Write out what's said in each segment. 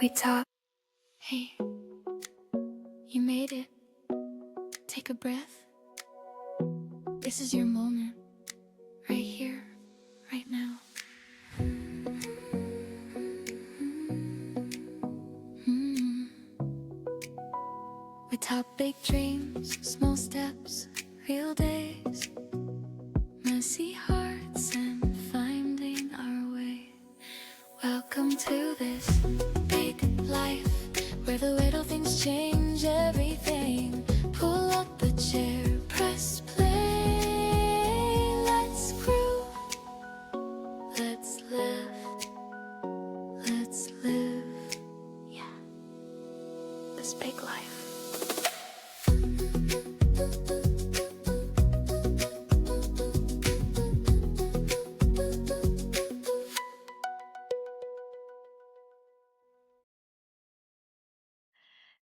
We talk. Hey, you made it. Take a breath. This is your moment. Right here, right now. We talk big dreams, small steps, real days, messy hearts, and finding our way. Welcome to this big life, where the little things change everything. Pull up a chair, press play. Let's groove, let's live, let's live. Yeah, this big life.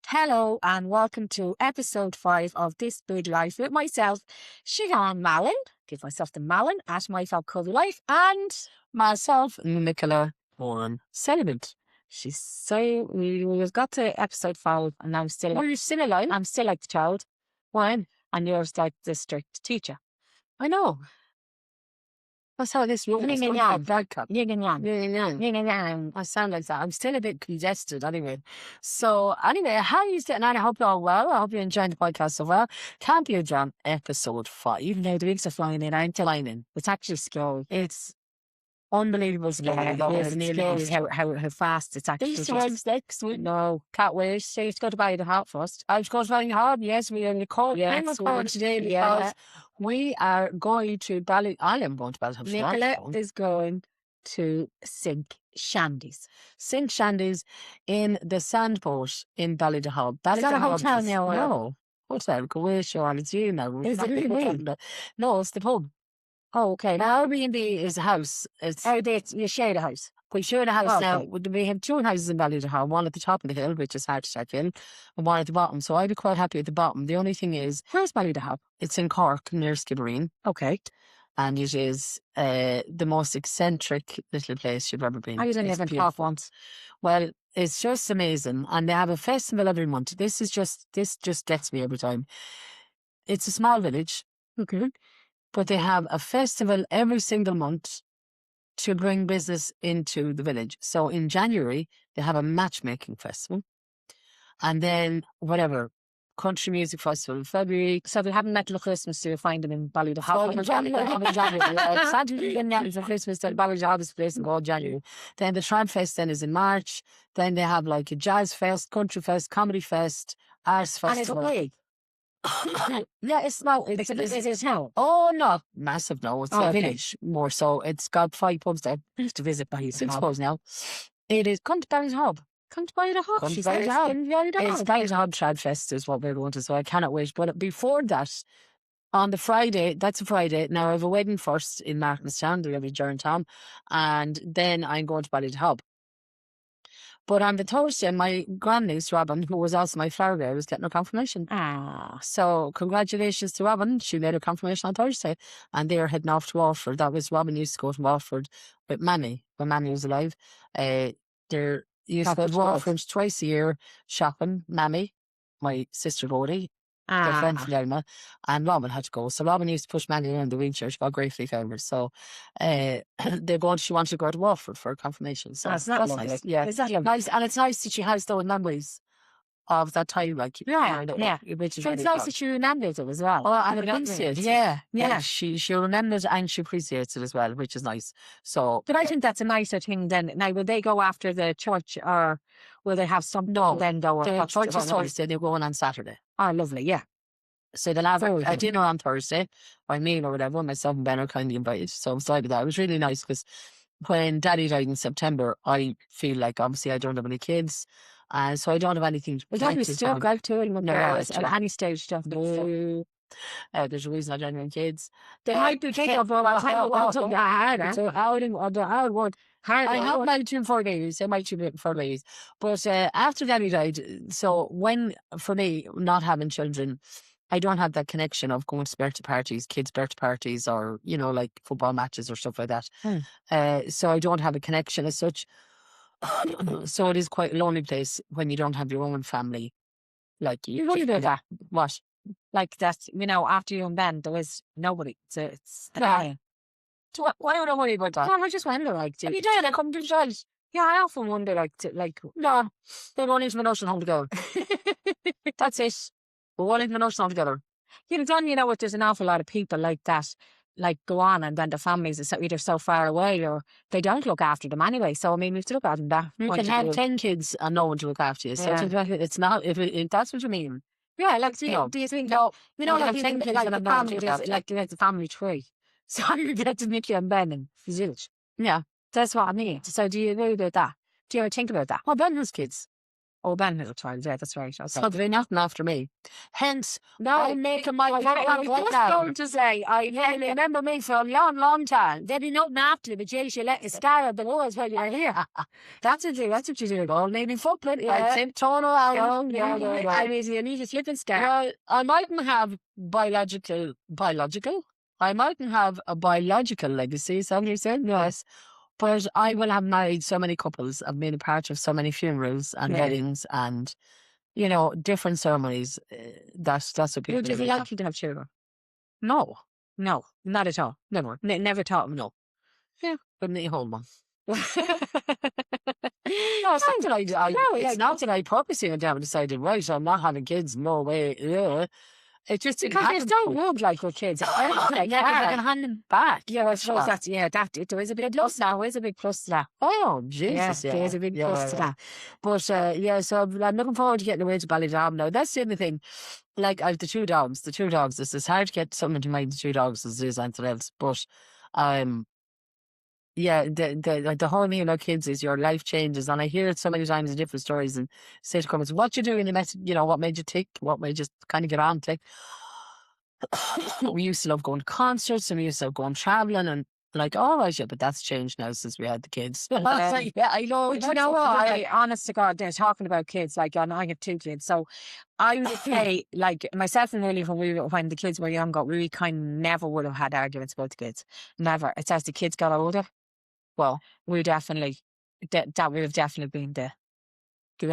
Hello and welcome to episode 5 of This Big Life with myself, Siobhan Mallon. Give myself the Mallon at myself Cover Life, and myself, Nicola Warren Sediment. She's so we've got to episode 5 and I'm still alive. I'm still like the child. When? And you're like the strict teacher. I know. That's how this works. Yin and yang. Yin and yang. Yin and yang. Yin and yang. I sound like that. I'm still a bit congested anyway. So anyway, how are you sitting on? I hope you're all well. I hope you're enjoying the podcast so well. Can't be a jam episode 5. Now the weeks are flying in. I'm flying in. It's actually scary. It's unbelievable scary. It's how fast it's actually. Next week. No, can't wait. So you have to go to Ballydehob first. I have to go to Ballydehob. Yes, we are in the court. Yes, we're today because we are going to Bally. I am going to Ballydehob. Nicola is going to Sink Shandy's. Sink Shandy's in the Sandboat in Ballydehob. Is that a hotel now? No. Hotel. Go away, Sean. It's you now. Is it really? No, it's the pub. Oh, okay. Now Airbnb is a house. It's You share the house. we share the house Okay. now. We have 2 houses in Ballydehob, one at the top of the hill, which is hard to check in, and one at the bottom. So I'd be quite happy at the bottom. The only thing is, Where's Ballydehob? it's in Cork near Skibbereen, Okay. and it is the most eccentric little place you've ever been. I was only It's living in beautiful. Cork once. Well, it's just amazing, and they have a festival every month. This just gets me every time. It's a small village, Okay. but they have a festival every single month to bring business into the village. So in January, they have a matchmaking festival. And then whatever, country music festival in February. So they haven't met till Christmas, so you'll find them in Ballydehob. Oh, in January. Saturday and for Christmas, then Ballydehob is the place in all January. Then the Tram Fest then is in March. Then they have like a jazz fest, country fest, comedy fest, arts And it's festival. big. Yeah, it's not. Is it a town? Oh, no, massive. No, it's Oh, a okay. village more so. It's got 5 pubs there. I used to visit by I suppose now. It is. Come to Ballydehob. Come to Ballydehob. Come to She said Ballydehob. in Ballydehob. It's Ballydehob Trad Fest is what we're going to, so I cannot wait. But before that, on the Friday, that's a Friday. Now I have a wedding first in Martinstown, the Reverend John Tom, and then I'm going to Ballydehob. But on the Thursday, my grandniece Robin, who was also my flower girl, was getting her confirmation. So congratulations to Robin. She made her confirmation on Thursday, and they're heading off to Waterford. That was Robin used to go to Waterford with Mammy when Mammy was alive. They're used to go to Waterford twice a year shopping. Mammy, my sister Rhodey, their friend from Elma, and Robin had to go. So Robin used to push Mammy around the wheelchair. She got gratefully famous. So they're going. She wanted to go to Waterford for a confirmation. So That's not that's lovely. nice. Yeah, Is that lovely? nice, and it's nice that she has those memories of that time, like Yeah, yeah. which is So really it's nice good. that she remembers it as well. Oh, and Would it appreciates it. be? Yeah, Yeah. She remembers and she appreciates it as well, which is nice. So But I think that's a nicer thing then. Now, will they go after the church or will they have some No, then go? the What's church is going on? Thursday. They're going on Saturday. Oh, lovely. Yeah. So they'll have Very a good. dinner on Thursday, or a meal or whatever. Myself and Ben are kindly invited. So I'm excited that. It was really nice because when Daddy died in September, I feel like obviously I don't have any kids. And so I don't have anything to Well, don't you protect still him. go to it? No, At any stage, stuff. No. There's a reason I don't have any kids. They might be capable of something harder. So I have my 2 4 days. I might 2 4 days. But after Daddy died, so when, for me, not having children, I don't have that connection of going to birthday parties, kids' birthday parties, or, like football matches or stuff like that. So I don't have a connection as such. So it is quite a lonely place when you don't have your own family. Like You only do that. What? Like that, after you and Ben, there was nobody. It's Yeah. Why would I worry about that? I just wonder, like, Have you done? I come to the child. yeah, I often wonder, No, they're going into the nursing home together. That's it. We're going into the nursing home together. there's an awful lot of people like that, like go on and then the families are either so far away or they don't look after them anyway. So, I mean, we have to look at them that You point can of have view. 10 kids and no one to look after you. So Yeah. it's not, if that's what you mean. Yeah, like, No. do you think, No, you I like, have 10 kids like and the I'm not family, looked there's, after. like, there's a family tree. So you get to Nicky and Ben and Zilch. Yeah. That's what I mean. So do you agree with that? Do you ever think about that? Well, Ben has kids. Oh, Ben has a child. Yeah, that's right. Okay. So they're nothing after me. Hence, No, I'm making my I was just going to say, I remember me for a long, long time. There'd be nothing after the jail. You let the star of the wars while you're here. That's what you do. All maybe football. I'd say turn around. Oh, yeah. I mean, you need a slipping scar. Well, I mightn't have biological. I mightn't have a biological legacy, is that what you said? Yes. But I will have married so many couples. I've been a part of so many funerals and weddings and, different ceremonies. That's what people Would you really like you to have children? No, No, not at all. never. Never taught them. No. Yeah, but need a whole one. No, It's not that it's not that I purposely went down and decided, right, I'm not having kids, no way. Yeah. It just didn't because happen. it's so good, like with kids. They're going to hand them back. Yeah, I suppose that's there is a big plus now. There is a big plus to that. Oh, Jesus, There is a big plus to that. But, so I'm looking forward to getting away to Ballydom now. That's the only thing. Like, I have the two dogs. It's hard to get something to mind the two dogs as it is anything else. But, yeah, the whole thing about kids is your life changes. And I hear it so many times in different stories and say to comments, what you do in the mess, what made you tick? What made you kind of get on tick? We used to love going to concerts and we used to love going traveling and like, oh, right, yeah, but that's changed now since we had the kids. Yeah, I know. But you know what? Honest to God, they're talking about kids. Like, and I have 2 kids, so I would say, like myself and Lily, when the kids were younger, we kind of never would have had arguments about the kids. Never. It's as the kids got older. Well, we definitely that would have definitely been the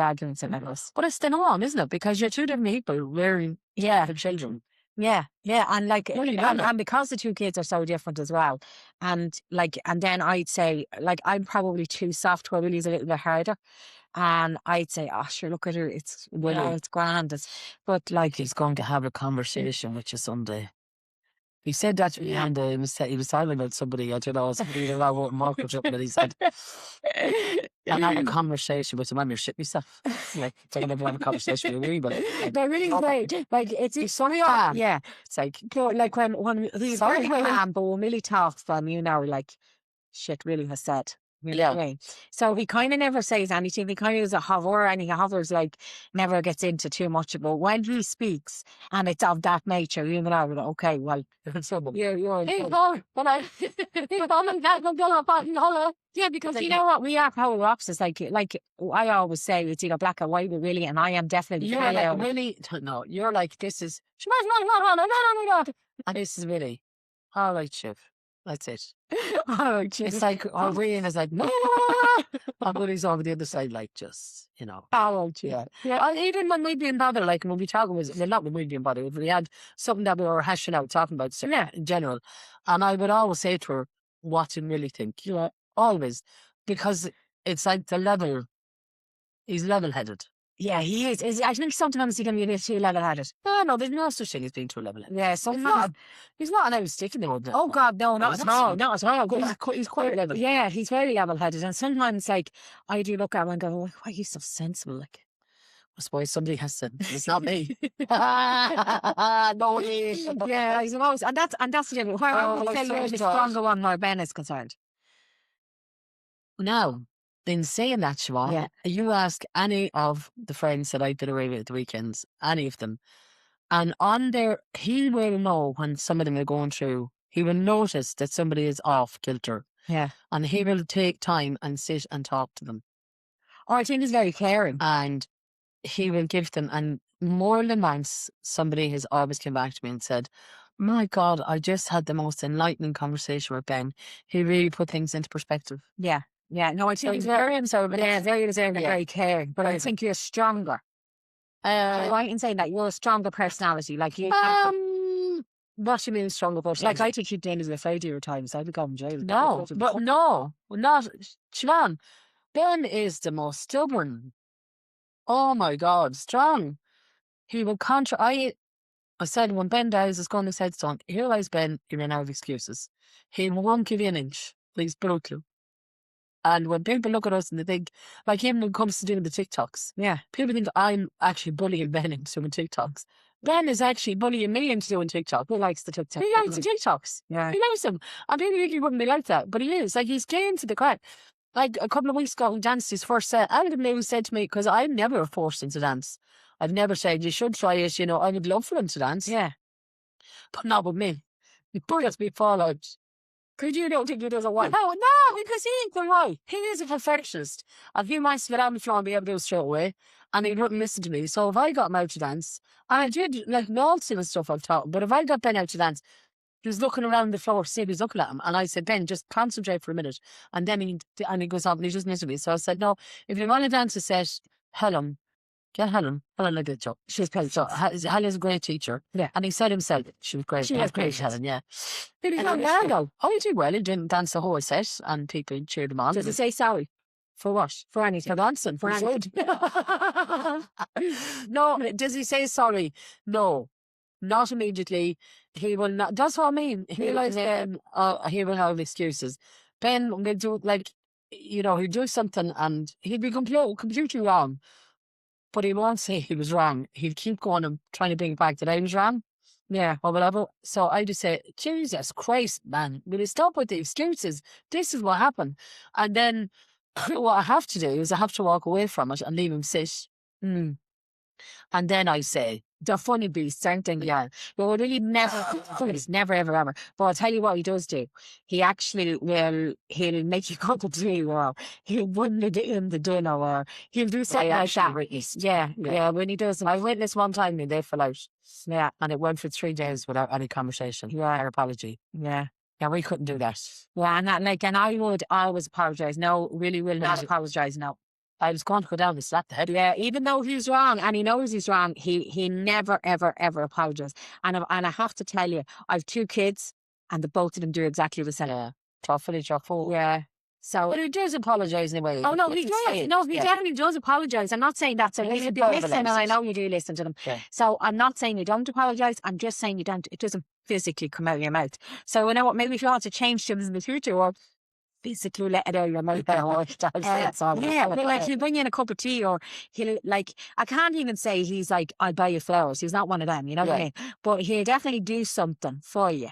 arguments in us. But it's the norm, isn't it? Because you're two different people rearing the children. Yeah, and like, Well, you know. and because the 2 kids are so different as well, and then I'd say, like, I'm probably too soft where Willie's a little bit harder, and I'd say, oh, sure, look at her, it's it's grand, but like, He's going to have a conversation with you someday. He said that to me, and he was talking about somebody, I don't know, somebody that I won't mark it up, but he said, I'm having a conversation with him, I'm your shit myself. Like, talking about having a conversation with me, but they're really great. Like, it's sorry, yeah, it's like, but like when he's Sorry, very Willie. calm, but when Willie talks, then like, shit really has said. Yeah. Anyway, so he kind of never says anything. He kind of is a hover, and he hovers, like, never gets into too much. But when he speaks, and it's of that nature, you know, okay, well, you're yeah, because you know what, we are polar opposites. Like I always say, it's either black or white with Willie, and I am definitely you're like, really, no, you're like, this is, and this is really, all right, Shiv, that's it. It's like, our brain is like, no, and Willie's over the other side, like, just, yeah. And even when we'd be in bother, like, when we talking was, well, not when we'd be in bother, if we had something that we were hashing out, talking about stuff in general, and I would always say to her, what do you really think? Always, because it's like he's level-headed. Yeah, he is. I think sometimes he can be a bit too level-headed. No, there's no such thing as being too level-headed. Yeah, sometimes. He's not an out stick in the road. Oh God, no, not at all. Not at all. He's quite level. Yeah, he's very level-headed, and sometimes, like, I do look at him and go, "Why are you so sensible?" Like, I suppose somebody has to. It's not me. No, yeah, he's always, and that's the difference. Where I would say you're the stronger one where Ben is concerned. Now, in saying that, Siobhan, you ask any of the friends that I've been away with at the weekends, any of them, and on there, he will know when some of them are going through, he will notice that somebody is off kilter. Yeah. And he will take time and sit and talk to them. Or I think he's very caring. And he will give them, and more than once, somebody has always come back to me and said, my God, I just had the most enlightening conversation with Ben. He really put things into perspective. Yeah. Yeah, no, I So think he's he's very, very observant. yeah, very reserved and Yeah. very caring. But I Very. think you're stronger. Right in saying that you're a stronger personality. Like you, What do you mean stronger like personality? I think you'd Dana's afraid of your times. I'd be going to jail. No, but no, not Siobhan. Ben is the most stubborn. Oh my God, strong. He will I said when Ben dies, his gun his headstone. Here lies Ben. He ran out of excuses. He won't give you an inch. He's brutal. And when people look at us and they think, like him when it comes to doing the TikToks, Yeah, people think I'm actually bullying Ben into doing TikToks. Ben is actually bullying me into doing TikTok. who likes the TikTok? He likes the TikToks. Yeah, He likes them. And people think he wouldn't be like that, but he is. Like he's keen to the crack. Like a couple of weeks ago, he danced his first set. Adam Lewis said to me, because I'm never forced him to dance. I've never said you should try it. You know, I would love for him to dance, yeah. but not with me. He bullies me fallout. Because you don't think he does a what? No, because he ain't the right. He is a perfectionist. And he might get on the floor and be able to do it straight away. And he wouldn't listen to me. So if I got him out to dance, and I did like waltzing and stuff I've taught him, but if I got Ben out to dance, he was looking around the floor to see if he's looking at him. And I said, Ben, just concentrate for a minute. And then he goes off and he doesn't listen to me. So I said, no, if you want to dance a set, Helen, get Helen. Helen will get you. She's great. So Helen's a great teacher. Yeah. And he said himself, she was great. She was great. Helen, yeah. Did he And not yeah, no. Oh, he did well. He didn't dance the whole set and people cheered him on. Does he say sorry For what? for anything? For dancing. For He anything. should. No, does he say sorry? No. Not immediately. He will not. That's what I mean. He likes Ben. He will have excuses. Ben will do like, you know, he'll do something and he'll be completely wrong, but he won't say he was wrong. He'll keep going and trying to bring it back that I was wrong Yeah, or whatever. So I just say, Jesus Christ, man, will you stop with the excuses? This is what happened. And then what I have to do is I have to walk away from it and leave him sit. mm. And then I say, The funny beast, aren't they? yeah, But he never, he's never, ever, ever. But I'll tell you what he does do. He actually he'll make you a cup of tea or he'll bring it in the dinner or he'll do something like that. Yeah, yeah, when he does. I witnessed one time and they fell out. Yeah, And it went for 3 days without any conversation or apology. yeah. Yeah, we couldn't do that. Yeah, and that, like, and I would always apologise. No, really will not apologise, no. I was going to go down and slap the head. Yeah, even though he's wrong and he knows he's wrong, he never, ever, ever apologises. And I have to tell you, I've 2 kids and the both of them do exactly the same. Yeah. Truffle, truffle. Yeah. So But he does apologise anyway. oh no, You he can say does. it. No, he Yeah. definitely does apologise. I'm not saying that. So He you does listen, and I apologise. know you do listen to them. Yeah. So I'm not saying you don't apologise. I'm just saying you don't. It doesn't physically come out of your mouth. So you know what? Maybe if you want to change things in the future, or physically let it out of your mouth. Yeah, but like he'll bring you in a cup of tea, or he'll like I can't even say he's like I'll buy you flowers. He's not one of them. You know what I Yeah. mean? But he'll definitely do something for you.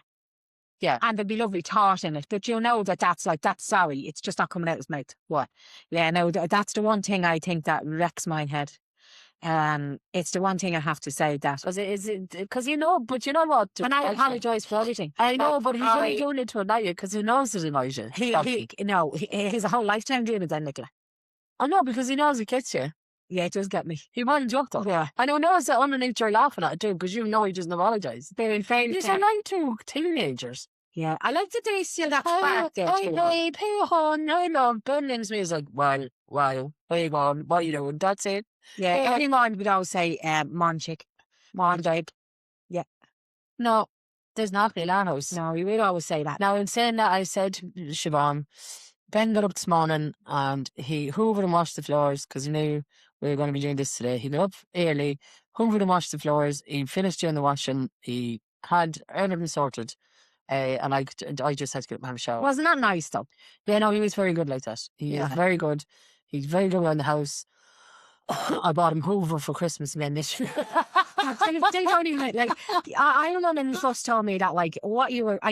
Yeah. And there'll be lovely thought in it. But you know that's sorry. It's just not coming out of his mouth. What? Yeah, no, that's the one thing I think that wrecks my head. It's the one thing I have to say that. Because you know, but you know what? And I apologise for everything. I know, but he's I- only doing it to annoy you because he knows it annoys you. He's a whole lifetime doing it then, Nicola. I know, because he knows it gets you. Yeah, it does get me. He won't joke though. Yeah. And he knows that underneath you're laughing at it too, because you know he doesn't apologise. They're in fairness. These are like 2 teenagers. Yeah, I like that they still that spark there. I too. hate hon, I love Berlin's music. Well, hey on, what are you doing? That's it. Yeah, everyone would always say, "Mon chick, mon babe." No, there's not Milanos. No, you would always say that. Now, in saying that, I said to Siobhan, Ben got up this morning and he hoovered and washed the floors because he knew we were going to be doing this today. He got up early, hoovered and washed the floors. He finished doing the washing. He had everything sorted. And I just had to get him a shower. Wasn't that nice though? Yeah, no, he was very good like that. He Yeah. is very good. He's very good around the house. I bought him Hoover for Christmas again this year. They don't even like. I remember when you first told me that I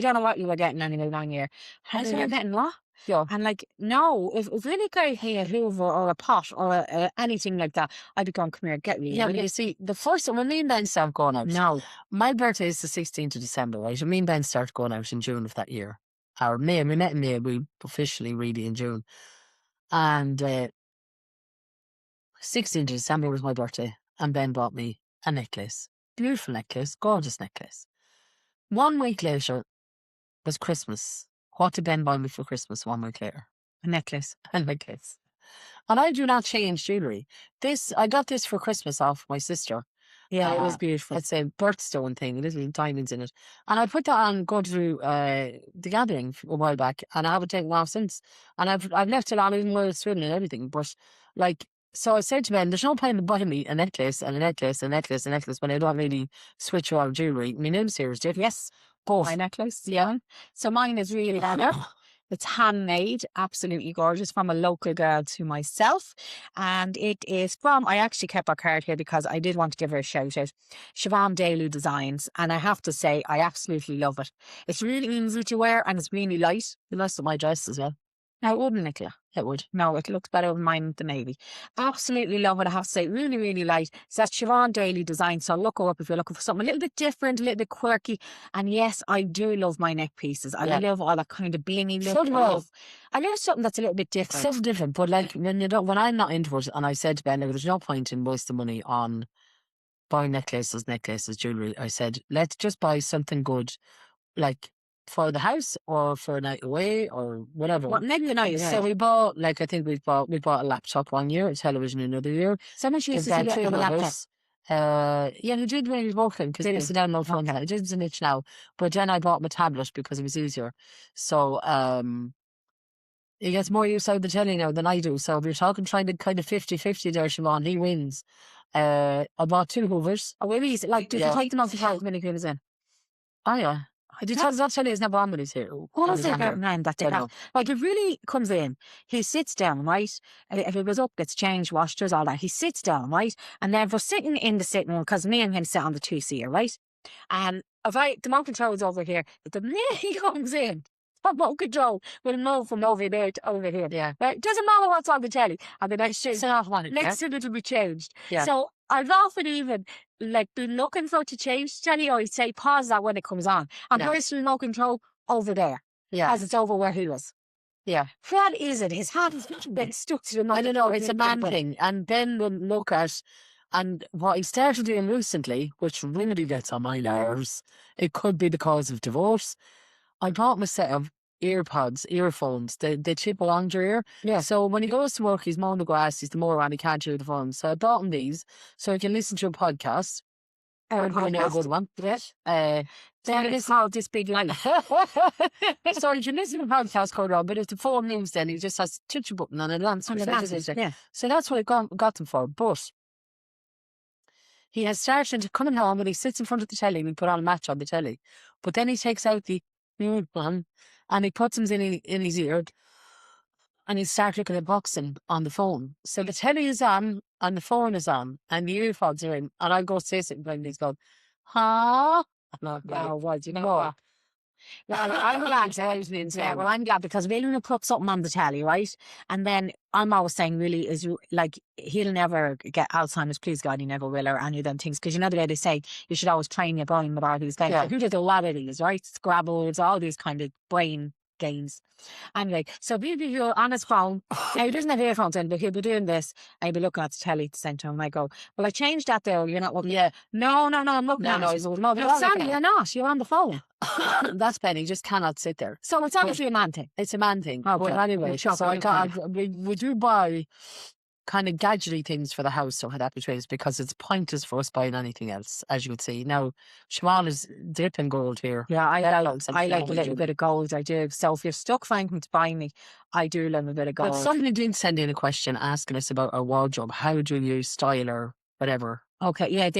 don't know what you were getting anyway down here. I said, "You're getting what?" Yeah. And like, no, if really guy had a Hoover or a pot or anything like that, I'd be going, "Come here, get me." Yeah, but you see, the first one, when me and Ben started going out, No. my birthday is the 16th of December, right? And me and Ben started going out in June of that year. Or May, we met in May, we officially really in June. And 16th of December was my birthday, and Ben bought me a necklace. Beautiful necklace, gorgeous necklace. 1 week later was Christmas. What did Ben buy me for Christmas 1 week later? A necklace. a necklace. And I do not change jewellery. I got this for Christmas off my sister. Yeah, it was beautiful. It's a birthstone thing, little diamonds in it. And I put that on going to the gathering a while back, and I haven't taken it off since. And I've left it on even while it's swimming and everything. But like, so I said to Ben, there's no point in buying me a necklace and a necklace and a necklace and a necklace when I don't really switch around jewellery. My name's here is different. Yes, Both. my necklace. Yeah. So mine is really leather. It's handmade, absolutely gorgeous, from a local girl to myself. And it is from, I actually kept our card here because I did want to give her a shout out, Siobhan Daly Designs. And I have to say, I absolutely love it. It's really easy to wear and it's really light. It looks like my dress as well. Now, it wouldn't, Nicola. It would. No, it looks better with mine than navy. Absolutely love it, I have to say. Really, really light. So that's Siobhan Daly Design. So look her up if you're looking for something a little bit different, a little bit quirky. And yes, I do love my neck pieces. I love all that kind of blingy look. I love something that's a little bit different. Something different. But like, when I'm not into it, and I said to Ben, there's no point in wasting money on buying necklaces, jewellery. I said, let's just buy something good, like for the house or for a night away or whatever. What night night? So we bought, like, I think we bought a laptop one year, a television another year. So much used to see a laptop. Yeah, we did when he was working because it's a download phone. It is an itch now. But then I bought my tablet because it was easier. So he gets more use out of the telly now than I do. So we're talking trying to kind of 50-50 there, Siobhan. He wins. I bought 2 hoovers. Oh, really? Like, did you take them off the house when he was in? Oh, yeah. I did not tell you he's never on when he's here. What is it about man that they have? Like, it really comes in. He sits down, right? If he goes up, gets changed, washed, does all that. He sits down, right? And then we're sitting in the sitting room, because me and him sit on the 2-seater, right? And the remote control's over here. But the minute he comes in, remote control will move from over there to over here. Yeah. Right? Doesn't matter what's on the telly. And the next It's an off one. next thing it'll be changed. Yeah. So I've often even been looking for it to change the telly, or he'd say pause that when it comes on. And there's the remote control over there. Yeah. As it's over where he was. Yeah. What is it? His hand is been stuck to the remote. I don't know, it's a man thing. And then we'll look at, and what he started doing recently, which really gets on my nerves, it could be the cause of divorce. I bought him a set of earphones, they chip along your ear. Yeah. So when he goes to work, he's mowing the grass, he's the mower, and he can't hear the phone. So I bought him these so he can listen to a podcast. A good one. Yes. Then it's called This Big Life. so you can listen to a podcast called on, but if the phone moves, then he just has to touch a button and it answers. Yeah. So that's what I got them for. But he has started to come home and he sits in front of the telly and we put on a match on the telly. But then he takes out the one and he puts them in his ear and he starts looking at boxing on the phone. So the telly is on and the phone is on and the earphones are in, and I go say something and he's going, huh? And I'm like, oh, what, you know what? I'm glad. Well, I'm glad because we're going to put something on the telly, right? And then I'm always saying, really, is like he'll never get Alzheimer's. Please God, he never will, or any of them things. Because you know the way they say you should always train your brain about these things. Yeah. Who does a lot of these, right? Scrabbles, all these kind of brain games. Anyway, so you're on his phone. Now he doesn't have earphones in, but he'll be doing this and he'll be looking at the telly at the same time. And I go, well, I changed that there. You're not looking. Yeah. No, I'm looking at it. No, Sandy, you're not. You're on the phone. That's Ben. He just cannot sit there. So it's obviously a man thing. It's a man thing. Okay. But anyway, so we do buy kind of gadgety things for the house, so that between because it's pointless for us buying anything else, as you would see. Now, Siobhan is dipping gold here. Yeah, I like a little bit of gold, I do. So if you're stuck finding to buy me, I do love a bit of gold. But somebody did send in a question asking us about our wardrobe. How do you style or whatever? Okay, yeah,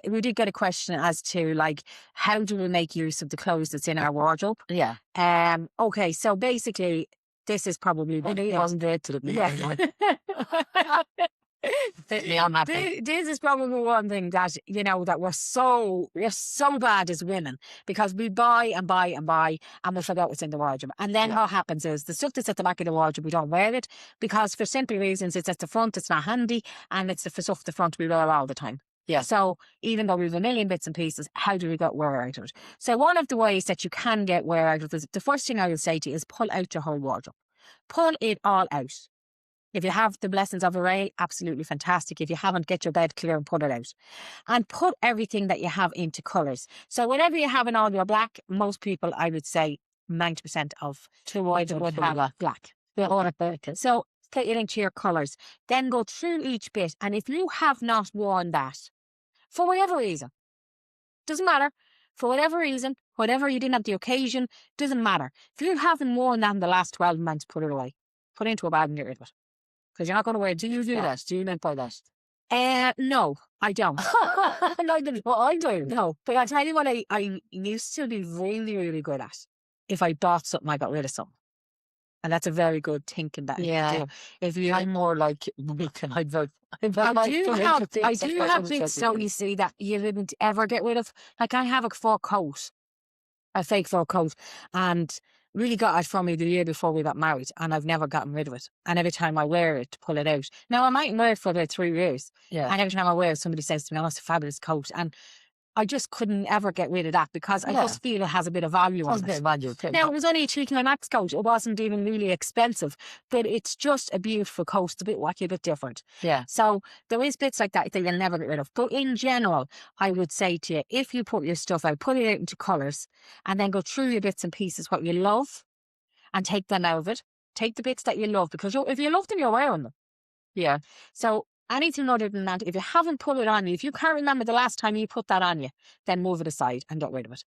we did get a question as to how do we make use of the clothes that's in our wardrobe? Yeah. Okay, so basically this is probably wasn't there to the fit me on that. This is probably one thing that that we're so bad as women, because we buy and buy and buy and we forget what's in the wardrobe. And then what happens is the stuff that's at the back of the wardrobe, we don't wear it because for simple reasons it's at the front, it's not handy, and it's the stuff at the front we wear all the time. Yeah. So even though we have a million bits and pieces, how do we get wear out of it? So one of the ways that you can get wear out of it, the first thing I would say to you is pull out your whole wardrobe. Pull it all out. If you have the Blessings of Array, absolutely fantastic. If you haven't, get your bed clear and put it out. And put everything that you have into colours. So whatever you have in all your black, most people, I would say 90% of the wardrobe would have black. So get it into your colours. Then go through each bit. And if you have not worn that, for whatever reason, doesn't matter. For whatever reason, whatever you didn't have the occasion, doesn't matter. If you haven't worn that in the last 12 months, put it away. Put it into a bag and get rid of it. Because you're not going to wear it. Do you do that? Do you mean by that? No, I don't. Neither do I do. No, but I'll tell you what I used to be really, really good at. If I bought something, I got rid of something. And that's a very good thinking that. Yeah. If you, I'm more like Wilkin. I do have bits, so you see, that you didn't ever get rid of. Like, I have a fur coat, a fake fur coat, and really got it from me the year before we got married, and I've never gotten rid of it. And every time I wear it, to pull it out. Now, I might wear it for about 3 years, Yeah. and every time I wear it, somebody says to me, "Oh, it's a fabulous coat." And I just couldn't ever get rid of that because I Yeah. just feel it has a bit of value on That's a bit it. of value. Now, it was only a $3 max coat. It wasn't even really expensive, but it's just a beautiful coat. It's a bit wacky, a bit different. Yeah. So there is bits like that you'll never get rid of. But in general, I would say to you, if you put your stuff out, put it out into colours, and then go through your bits and pieces, what you love, and take them out of it. Take the bits that you love, because if you love them, you're wearing them. Yeah. So anything other than that, if you haven't put it on you, if you can't remember the last time you put that on you, then move it aside and get rid of it.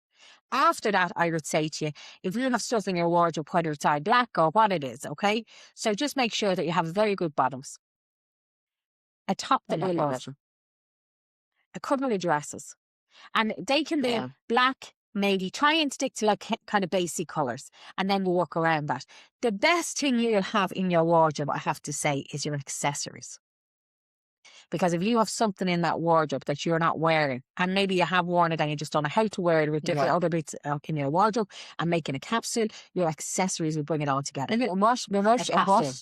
After that, I would say to you, if you have stuff in your wardrobe, whether it's eye black or what it is, okay? So just make sure that you have very good bottoms, a top that you love, a couple of dresses, and they can be Yeah. black, maybe. Try and stick to like kind of basic colours, and then we'll work around that. The best thing you'll have in your wardrobe, I have to say, is your accessories. Because if you have something in that wardrobe that you're not wearing, and maybe you have worn it and you just don't know how to wear it with different Yeah. other bits in your wardrobe, and making a capsule, your accessories will bring it all together. And what? capsule.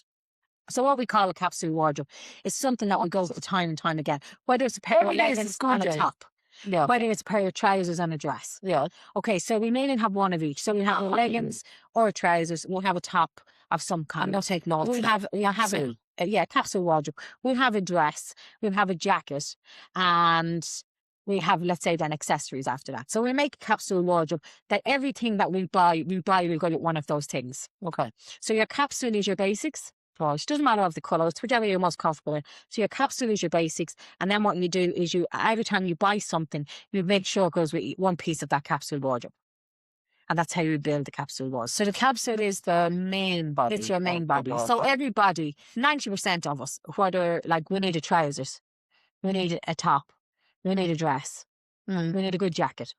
So what we call a capsule wardrobe is something that will go time and time again. Whether it's a pair Oh, of yes, leggings it's good, and a yeah. top, Yeah. whether it's a pair of trousers and a dress. Yeah. Okay, so we may have one of each. So we have leggings or trousers. We'll have a top of some I'm kind. not taking all. We'll have a capsule wardrobe. We'll have a dress. We'll have a jacket, and we have, let's say, then accessories after that. So we make a capsule wardrobe that everything that we buy, we'll go with one of those things. Okay. So your capsule is your basics. Right. Doesn't matter of the colours, whichever you're most comfortable in. So your capsule is your basics, and then what you do is every time you buy something, you make sure it goes with one piece of that capsule wardrobe. And that's how you build the capsule wardrobe. So the capsule is the main body. It's your main of body. the So wardrobe. everybody, 90% of us, whether like we need a trousers, we need a top, we need a dress, we need a good jacket.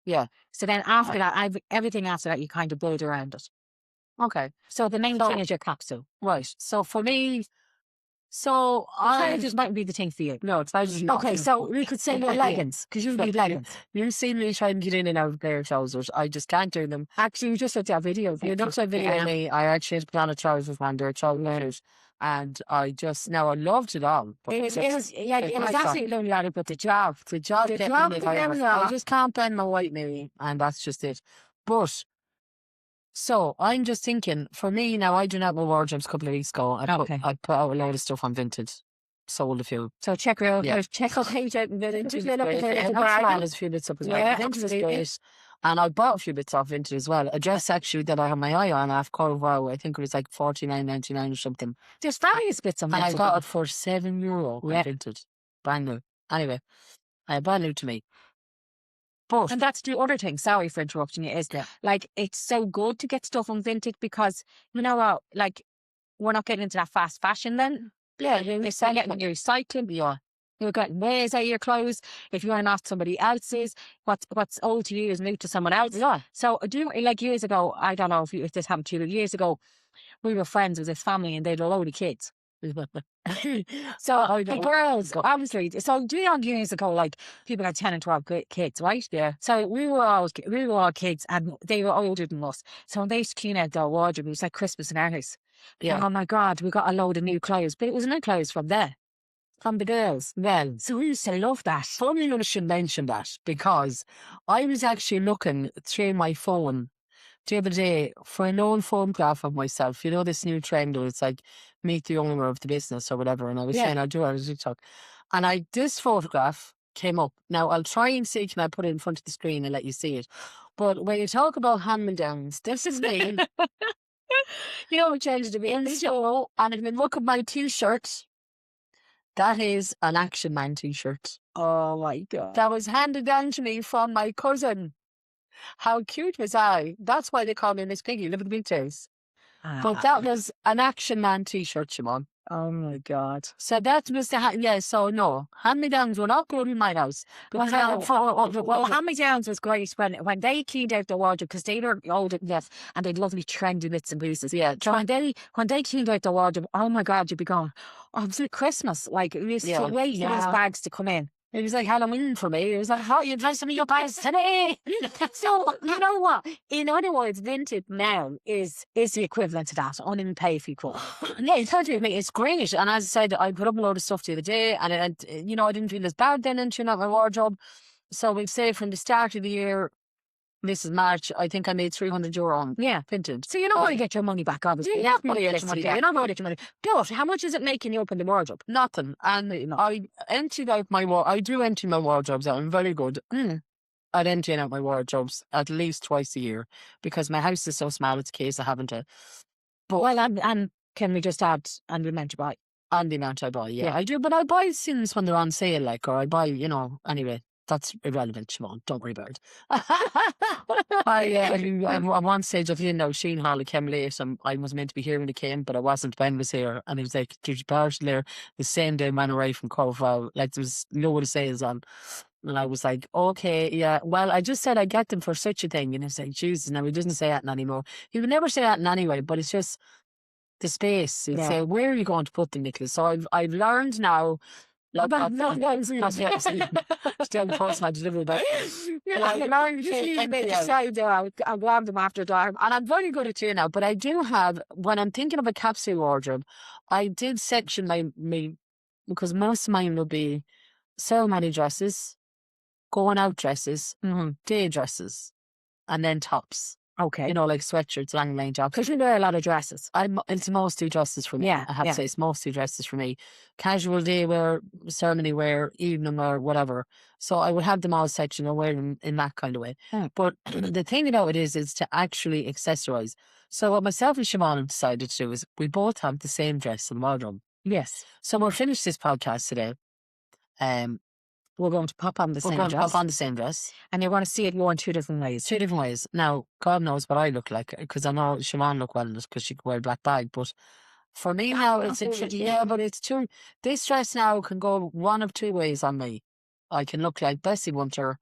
Yeah. So then after that, everything after that, you kind of build around it. Okay. So the main So- thing is your capsule. Right. So for me, so I Trousers might be the thing for you. no, trousers. not. Okay, so we could say your leggings, because you need leggings. You see me try and get in and out of a pair of trousers. I just can't do them. Actually, you just looked at a video. You looked at video of me. I actually had to put on a trousers one day, trousers, and I just now I loved it all. but It was it's absolutely lovely, Larry, but the job. the job. The kept job me kept tired. me I up. just can't bend my white knee, and that's just it. But so I'm just thinking, for me now, I do not have my wardrobes a couple of weeks ago. Okay. I put out a load of stuff on Vinted, sold a few. So check her out. Yeah. Check out page out and get into Vinted is great. And it. Amazon has a few bits up as well. Yeah, Vinted is absolutely. great. And I bought a few bits off Vinted as well. A dress actually that I had my eye on after quite a while. I think it was like $49.99 or something. There's various bits on And I Vinted. got it for €7 on Yeah. Vinted. Brand new. Anyway, brand new to me. But And that's the other thing, sorry for interrupting you, is like, it's so good to get stuff on Vinted, because, you know what, like, we're not getting into that fast fashion then. yeah, You're still getting your recycling. yeah. You're getting ways out of your clothes. If you're not somebody else's, what's old to you is new to someone else. Yeah. So like years ago, I don't know if this happened to you, but years ago, we were friends with this family and they had a load of kids. So I the know. girls, obviously, so years ago, like, people had 10 and 12 kids, right? Yeah. So we were all kids, and they were older than us. So when they used to clean out their wardrobe, it was like Christmas in our house. Yeah. And, oh my God, we got a load of new clothes, but it was new clothes from there, from the girls. Well, So we used to love that. funny you should mention that, because I was actually looking through my phone the other day for an old photograph of myself. You know, this new trend where it's like, meet the owner of the business or whatever. And I was Yeah. saying I'll do it on TikTok. And this photograph came up. Now I'll try and see, can I put it in front of the screen and let you see it? But when you talk about hand-me-downs, this is me You know what changed to be in so, and if you look at my t-shirt, that is an Action Man t-shirt. Oh my God. That was handed down to me from my cousin. How cute was I? That's why they call me Miss Piggy, live in the big days. But that was an Action Man t-shirt, Siobhan. Oh my God. So that was the, so no, hand-me-downs were not good in my house. Well, Because well, hand-me-downs was great when they cleaned out the wardrobe, because they were older, yes, and they'd lovely trendy bits and pieces. yeah, So when they cleaned out the wardrobe, oh my God, you'd be going, oh, it was like Christmas. Like, we used to wait for those bags to come in. it was like Halloween for me. It was like, how you dressing me up as today? So, you know what? In other words, vintage now is the equivalent to that, unpaid if you could. Yeah, it's totally me. It's great. And as I said, I put up a load of stuff the other day, and I didn't feel as bad then entering out my wardrobe. So we'd say from the start of the year, this is March, I think I made €300 on vintage. So you're not going to get your money back, obviously. You're not going to get your money back. You're not going to get your money. But how much is it making you up in the wardrobe? Nothing. And I emptied out my I do empty my wardrobes out. I'm very good at emptying out my wardrobes at least twice a year, because my house is so small, it's a case of having to. But well, and can we just add, and we meant to buy? And the amount I buy, I do. But I buy things when they're on sale, like, or I buy, anyway. That's irrelevant, Siobhan. Don't worry about it. At one stage, I didn't know Sheen Hall came late, and I was meant to be here when he came, but I wasn't. Ben was here, and he was like, "Did you partially there?" The same day, man arrived from Corval, like there was load of sales on, and I was like, "Okay, yeah." Well, I just said I get them for such a thing, and he's like, "Jesus, now he doesn't say that anymore." He would never say that anyway, but it's just the space. He'd say, "Where are you going to put them, Nicholas?" So I've learned now. Still post my delivery back. I'll grab them after dark. And I'm very good at it now, but I do have, when I'm thinking of a capsule wardrobe, I did section my because most of mine will be ceremony dresses, going out dresses, day dresses, and then tops. Okay. Like sweatshirts, long line tops. Because you wear a lot of dresses. It's mostly dresses for me. Yeah, I have to say, it's mostly dresses for me. Casual day wear, ceremony wear, evening wear, whatever. So I would have them all sectioned or wear them in that kind of way. But the thing about it is to actually accessorize. So what myself and Siobhan have decided to do is we both have the same dress in the wardrobe. Yes. So we'll finish this podcast today. We're going to pop on the same dress. Pop on the same dress. And you're going to see it go in two different ways. Two different ways. Now, God knows what I look like, because I know Siobhan look well in it because she can wear a black bag. But for me now, it's but it's true. This dress now can go one of two ways on me. I can look like Bessie Winter,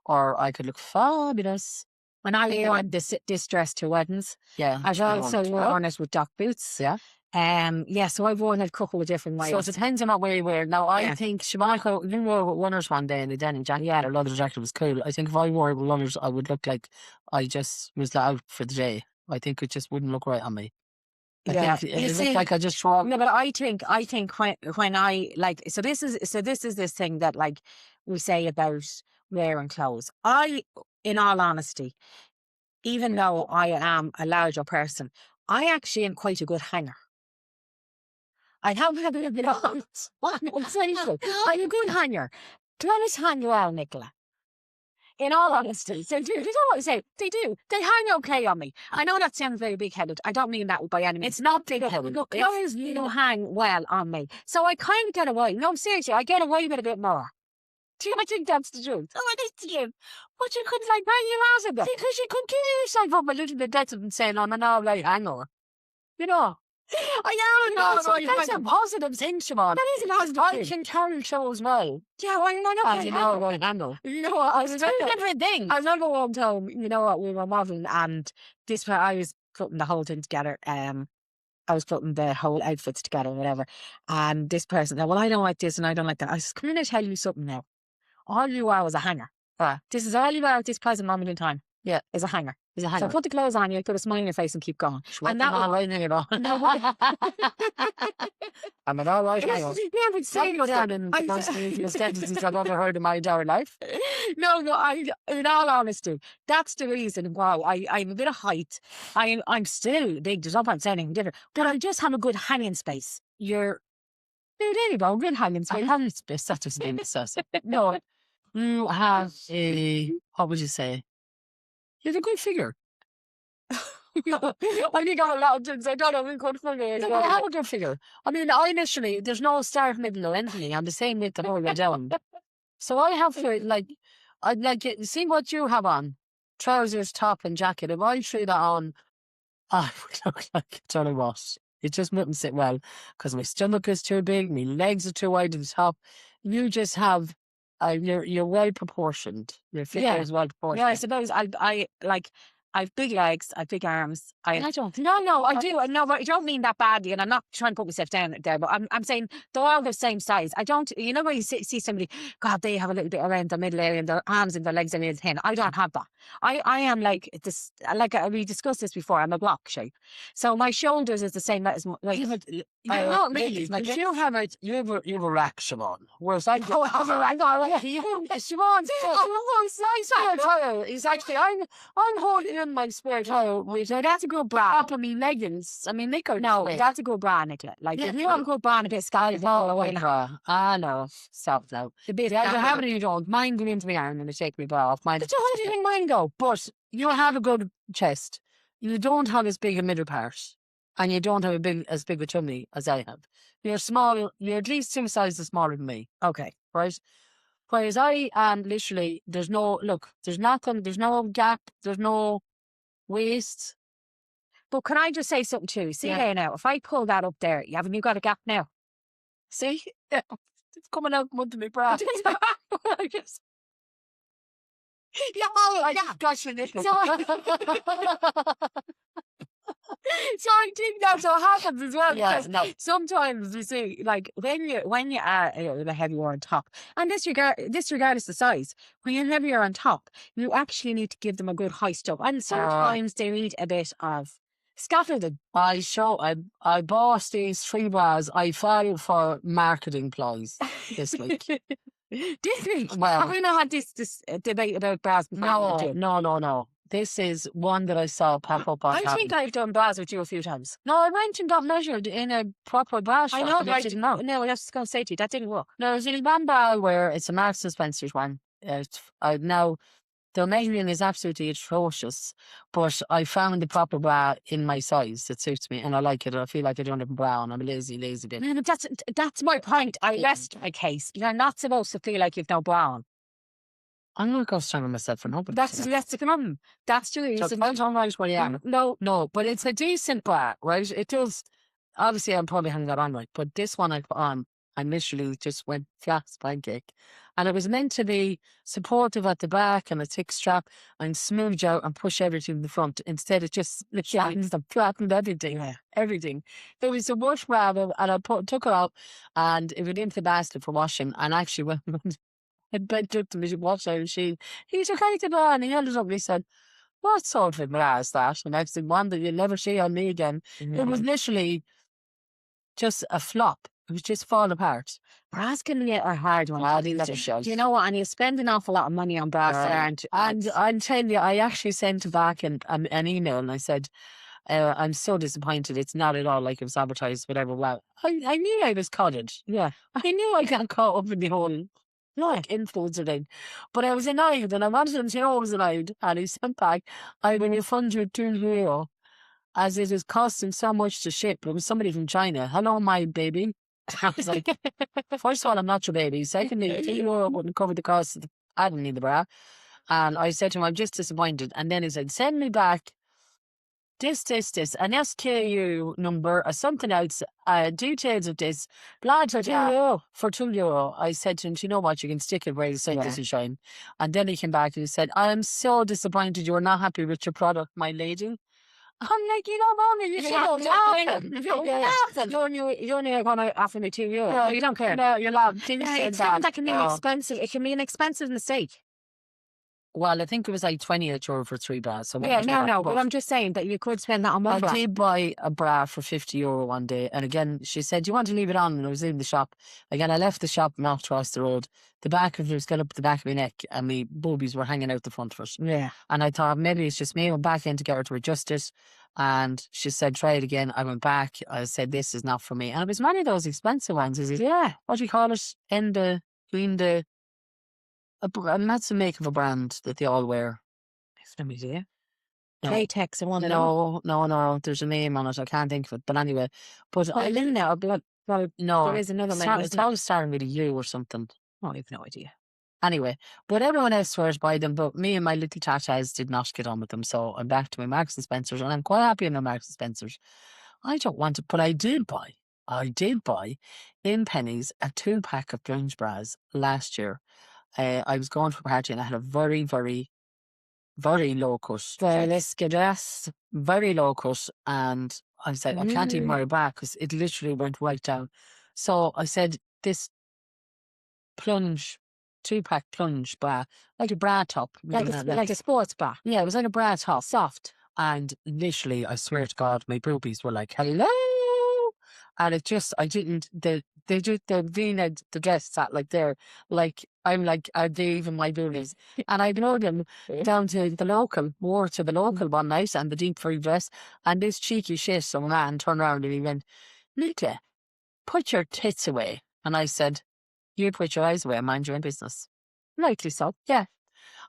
or I could look fabulous. When I wore this dress to weddings, I've also worn it with Doc boots. Yeah. So I've worn it a couple of different ways. So it depends on what way you wear. Now, I think Siobhan, you wore runners one day, and the denim jacket, her leather jacket was cool. I think if I wore runners, I would look like I just was out for the day. I think it just wouldn't look right on me. I think it looked like I just throw up. No, but I think when I like, so this is this thing that like we say about wearing clothes. In all honesty, even though I am a larger person, I actually am quite a good hanger. I have had a bit of I'm a good hanger. Let us hang you out, Nicola. In all honesty, so do. You know what I say? They do. They hang okay on me. I know that sounds very big-headed. I don't mean that by any means. It's not big-headed. Look, clothes hang well on me. So I kind of get away. No, seriously, I get away with a bit more. Do you think that's the truth? Oh, it is to you. But you couldn't like bang your ass at that. Because you could give yourself up a little bit better than saying I'm an all-right hanger. I know. That's a positive thing, Siobhan. That is a positive thing. I can carry shows well. Yeah, I know. As you know, right handle. You know what? I was different thing. I remember one time, we were modeling, and I was putting the whole thing together. I was putting the whole outfits together, whatever. And this person said, well, I don't like this and I don't like that. I said, come in and tell you something now. All you are was a hanger. This is all you are at this present moment in time. Yeah. Is a hanger. Is a hanger. So put the clothes on you, put a smile on your face and keep going. And that was right now. I'm an all right hanger. Yeah, but say that in the most sentences I've ever heard in my entire life. No, in all honesty, that's the reason why I'm a bit of height. I'm still big. There's no point saying anything different. But I just have a good hanging space. There you go, good hanging space. Hanging space, that's what name it says. No, you have what would you say? You have a good figure. I think I'm allowed to. I don't know. We could figure it No, but out. how would you figure? I mean, I literally, there's no start, middle, or ending. I'm the same width the whole way down. So I have to, like, I like it. See what you have on: trousers, top, and jacket. If I threw that on, I would look like I don't know what. It just wouldn't sit well because my stomach is too big, my legs are too wide at the top. You just have, you're well proportioned. Your figure Yeah. is well Yeah, I proportioned. suppose I like. I have big legs. I have big arms. And I don't. No, I do. No, but I don't mean that badly, and I'm not trying to put myself down there. But I'm saying they're all the same size. I don't. You know when you see somebody, God, they have a little bit around the middle area, and their arms and their legs are near the thin. I don't have that. I am like this. Like we discussed this before. I'm a block shape, so my shoulders is the same as like. Yeah, but not really, really, like because you have a you have a rack, Siobhan. Whereas I Oh, I got you Siobhan, spare tire is actually I'm holding in my spare tire with that's a good bra. up of me leggings. I mean they go No, away. that's a good bra, Nicola. Like Yeah, if you have a good bra and a bit of sky, it's all away. I know. Stop now. The bit I have it, you don't mind going into my arm and I take my bra off. Mind, But don't you think mine go. But you have a good chest. You don't have as big a middle part, and you don't have as big a tummy as I have. You're small. You're at least 2 sizes smaller than me. Okay. Right? Whereas I am literally, there's no, look, there's nothing, there's no gap, there's no waist. But can I just say something too? See Yeah. here now, if I pull that up there, haven't you got a gap now? See? Yeah. It's coming out from under my bra. I guess. Yeah, Gosh, you So I think that's what happens as well. Yeah, Because no. sometimes you see, like when you are the heavier on top, and disregardless the size, when you're heavier on top, you actually need to give them a good high stuff, and sometimes they need a bit of scaffolding. I bought these 3 bras. I filed for marketing ploys this week. This week, Well, have we not had this debate about bras before? no. This is one that I saw pop up on. I think I've done bras with you a few times. No, I went and got measured in a proper bra shop. I know, and but it didn't know. no, I was just going to say to you, that didn't work. No, there's one bra I'll wear. It's a Marks and Spencer's one. Now, the measuring is absolutely atrocious, but I found the proper bra in my size that suits me, and I like it. I feel like I don't have a bra on. I'm a lazy bit. No, but that's my point. I rest my case. You're not supposed to feel like you've no bra on. I'm not going to stand myself for nobody. That's the problem. That's the So reason. depends on right where you are. No, But it's a decent bra, right? It does. Obviously, I probably haven't got on right, but this one I put on, I literally just went flat as pancake. And it was meant to be supportive at the back and a thick strap and smooth out and push everything in the front. Instead, it just flattened everything. Yeah. Everything. There was a wash bra and I took it out and it went into the basket for washing. And actually, when I bent up to me to wash out, he took it on and he held it up and he said, "What sort of bra is that?" And I said, "One that you'll never see on me again." It was literally just a flop. It was just falling apart. bras can get a hard one. Ah, these are shite. You know what? And you spend an awful lot of money on bras that aren't. And I'm telling you, I actually sent back an email and I said, "I'm so disappointed. It's not at all like it was advertised, whatever." Well, I knew I was cutted. Yeah. I knew I got caught up in the whole influencer thing. But I was annoyed and I wanted him to know I was annoyed. And he sent back, "I will refund you €2 as it is costing so much to ship." It was somebody from China. "Hello, my baby." I was like, first of all, I'm not your baby. Secondly, €2 wouldn't cover the cost. I didn't need the bra. And I said to him, "I'm just disappointed." And then he said, "Send me back this, an SKU number or something else, details of this, blah, blah, blah, for €2. I said to him, "Do you know what? You can stick it where the sun doesn't shine." And then he came back and he said, "I'm so disappointed you are not happy with your product, my lady." I'm like, "You don't own it. You don't You're only going to offer me €2. No, You don't care. No, you're not. It's something that can be expensive. It can be an expensive mistake. Well, I think it was like €28 for 3 bras. So Yeah, no. But I'm just saying that you could spend that on one I bra. did buy a bra for €50 one day. And again, she said, "Do you want to leave it on?" And I was in the shop. Again, I left the shop and walked across the road. The back of it was got up the back of my neck and my boobies were hanging out the front of it. Yeah. And I thought maybe it's just me. I went back in to get her to adjust it. And she said, "Try it again." I went back. I said, "This is not for me." And it was many of those expensive ones. Is it? Yeah. What do you call it? And that's the make of a brand that they all wear. Let me see. No. Playtex or one of them. No. There's a name on it. I can't think of it. But anyway, but Well, Luna or Blood. Well, no, there is another one. it's all starting with a U or something. Oh, I have no idea. Anyway, but everyone else swears by them, but me and my little tatas did not get on with them. So I'm back to my Marks and Spencers, and I'm quite happy in my Marks and Spencers. I don't want to, but I did buy in pennies a 2-pack of plunge bras last year. I was going to a party and I had a very, very, very low cut. Very low cut. And I said, I can't even wear it back because it literally went right down. So I said, this plunge, 2-pack plunge bra, like a bra top. Like a sports bra. Yeah, it was like a bra top. Soft. And literally, I swear to God, my boobies were like, hello. And it just, I didn't, the V-neck, the dress sat like there, like, I'm like, are they even my boobies? And I wore them down to the local, wore to the local one night and the deep free dress. And this cheeky shit, some man turned around and he went, Nicola, put your tits away. And I said, you put your eyes away and mind your own business. Rightly so. Yeah.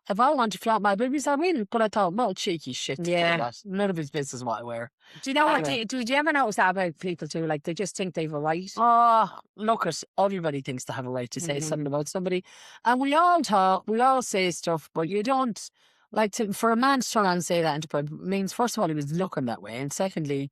If I want to flaunt my boobies, I will. But I thought, well, cheeky shit. to do Yeah. that. None of his business what I wear. Do you know what? Anyway. Do you ever notice that about people too? Like they just think they've a right. Oh, look at everybody thinks they have a right to say something about somebody. And we all talk, we all say stuff, but you don't like for a man to turn around and say that into means first of all he was looking that way. And secondly,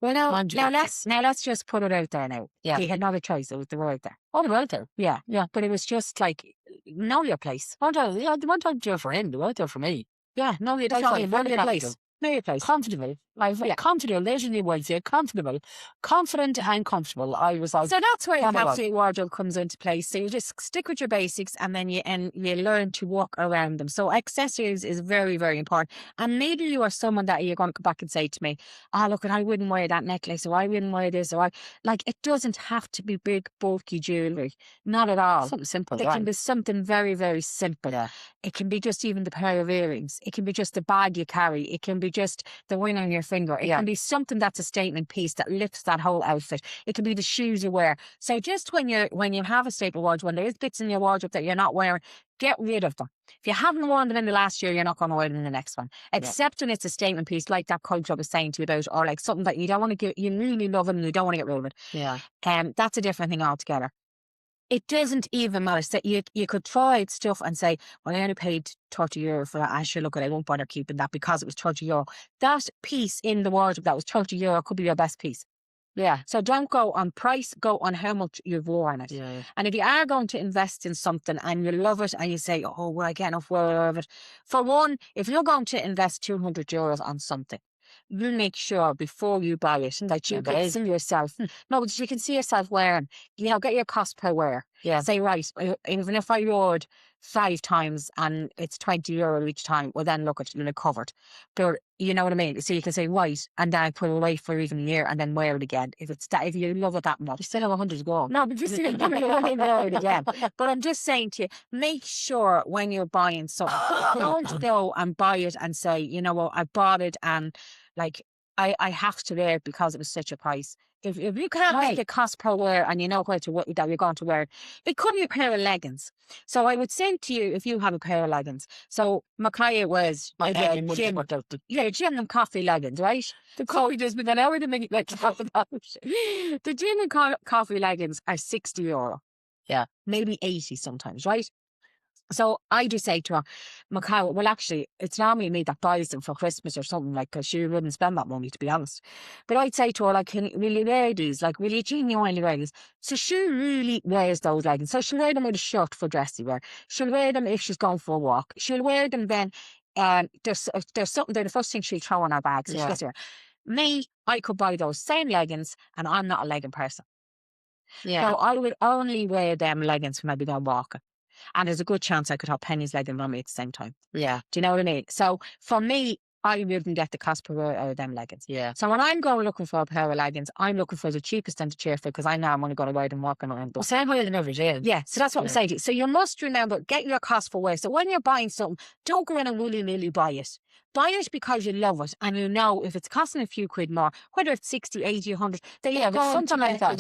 Well, now mind you- let's just put it out there now. Yeah. He had another choice. It was the word out there. oh, they're out there. Yeah. Yeah. But it was just like, know your place. They weren't out there for him, they were out there for me. Yeah. Know your That's place. right, Know very your place. comfortable. Know your place. Comfortable. Like Yeah. comfortable, leisurely words here, comfortable. Confident and comfortable. I was out. So that's where your Oh my God. capsule wardrobe comes into place. So you just stick with your basics and then you learn to walk around them. So accessories is very, very important. And maybe you are someone that you're going to come back and say to me, oh, look, I wouldn't wear that necklace or I wouldn't wear this or like it doesn't have to be big, bulky jewellery. Not at all. Something simple. It can be something very, very simple. Yeah. It can be just even the pair of earrings. It can be just the bag you carry. It can be just the ring on your finger. It Yeah. can be something that's a statement piece that lifts that whole outfit. It can be the shoes you wear. So just when you have a staple wardrobe, when there is bits in your wardrobe that you're not wearing, get rid of them. If you haven't worn them in the last year, you're not going to wear them in the next one. Except when it's a statement piece like that coat I was saying to you about, or like something that you don't want to get, you really love it and you don't want to get rid of it. Yeah. That's a different thing altogether. It doesn't even matter. So you could try stuff and say, well, I only paid €30 for that. I should look at it. I won't bother keeping that because it was €30. That piece in the wardrobe that was €30 could be your best piece. Yeah. So don't go on price, go on how much you've worn it. Yeah. And if you are going to invest in something and you love it and you say, oh, well, I get enough of it. For one, if you're going to invest €200 on something, you make sure before you buy it that you Yeah, can see yourself. No, but you can see yourself wearing. Get your cost per wear. Yeah. Say, right, even if I rode 5 times and it's €20 each time, well, then look at it covered. But you know what I mean? So you can say, right, and then I put it away for even a year and then wear it again. If you love it that much. You still have 100 to go. No, but just wear it again. But I'm just saying to you, make sure when you're buying something, don't go and buy it and say, you know what, I bought it and like I have to wear it because it was such a price. If you can't make a cost per wear and you know that you're going to wear it could be a pair of leggings. So I would say to you, if you have a pair of leggings, so Micaiah wears gym and coffee leggings, right? The coffee does with an hour to make like the gym and coffee leggings are €60. Yeah. Maybe 80 sometimes, right? So I just say to her, Micaiah, well, actually, it's normally me that buys them for Christmas or something, like, because she wouldn't spend that money, to be honest. But I'd say to her, like, will you wear these? Like, will you genuinely wear these? So she really wears those leggings. So she'll wear them with a shirt for dressy wear. She'll wear them if she's going for a walk. She'll wear them then, there's something there, the first thing she'll throw in her bag. So she gets here. Me, I could buy those same leggings, and I'm not a legging person. Yeah. So I would only wear them leggings when I be going walking. And there's a good chance I could have Penny's leggings on me at the same time. Yeah. Do you know what I mean? So for me, I wouldn't get the cost per wear out of them leggings. Yeah. So when I'm going looking for a pair of leggings, I'm looking for the cheapest and the cheapest because I know I'm only going to wear them walking around. Well, same way than every day. Yeah, so that's what I'm saying to you. So you must remember, get your cost per wear. So when you're buying something, don't go in and willy-nilly buy it. buy it because you love it and you know if it's costing a few quid more, whether it's 60, 80, 100, they Yeah, but something like that.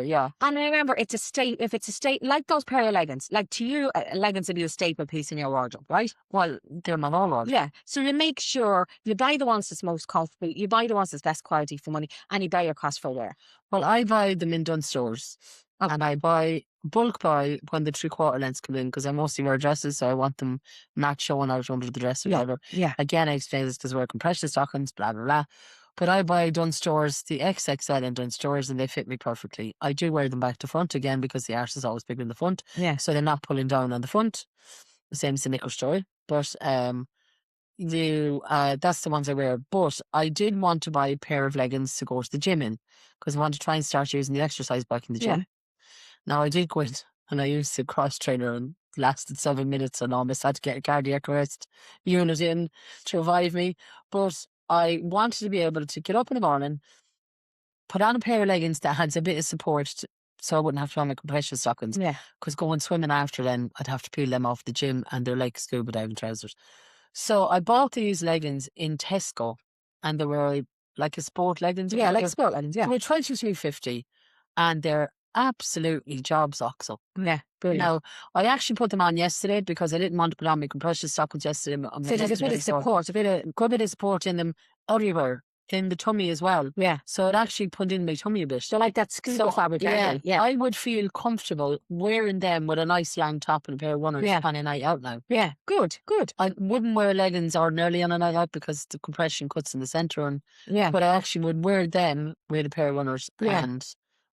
Yeah. And remember, if it's a state, like those pair of leggings, like to you, leggings would be a staple piece in your wardrobe, right? Well, they're my own one. Yeah. So you make sure you buy the ones that's most comfortable, you buy the ones that's best quality for money, and you buy your cost for wear. Well, I buy them in Dunn stores, and I bulk buy when the 3/4 lengths come in because I mostly wear dresses, so I want them not showing out under the dress or whatever. Yeah. Again, I explain this because we're compression stockings, blah blah blah. But I buy Dunn stores, the XXL in Dunn stores, and they fit me perfectly. I do wear them back to front again because the arse is always bigger in the front, Yeah. so they're not pulling down on the front. The same as the knicker story, but that's the ones I wear. But I did want to buy a pair of leggings to go to the gym in because I want to try and start using the exercise bike in the gym. Yeah. Now I did go in and I used the cross trainer and lasted 7 minutes and almost had to get a cardiac arrest unit in to revive me. But I wanted to be able to get up in the morning, put on a pair of leggings that had a bit of support so I wouldn't have to wear my compression stockings. Yeah. Because going swimming after then, I'd have to peel them off the gym and they're like scuba diving trousers. So I bought these leggings in Tesco and they were like a sport leggings. Yeah, like sport leggings, yeah. They were $23.50 and they're absolutely job soxo. Yeah, brilliant. Now, I actually put them on yesterday because I didn't want to put on my compression stockings yesterday. So there's a bit of support, good bit of support in them everywhere, in the tummy as well. Yeah. So it actually put in my tummy a bit. So like that scuba fabric. Yeah, I would feel comfortable wearing them with a nice long top and a pair of runners on a night out now. Yeah, good. I wouldn't wear leggings ordinarily on a night out because the compression cuts in the centre, but I actually would wear them with a pair of runners and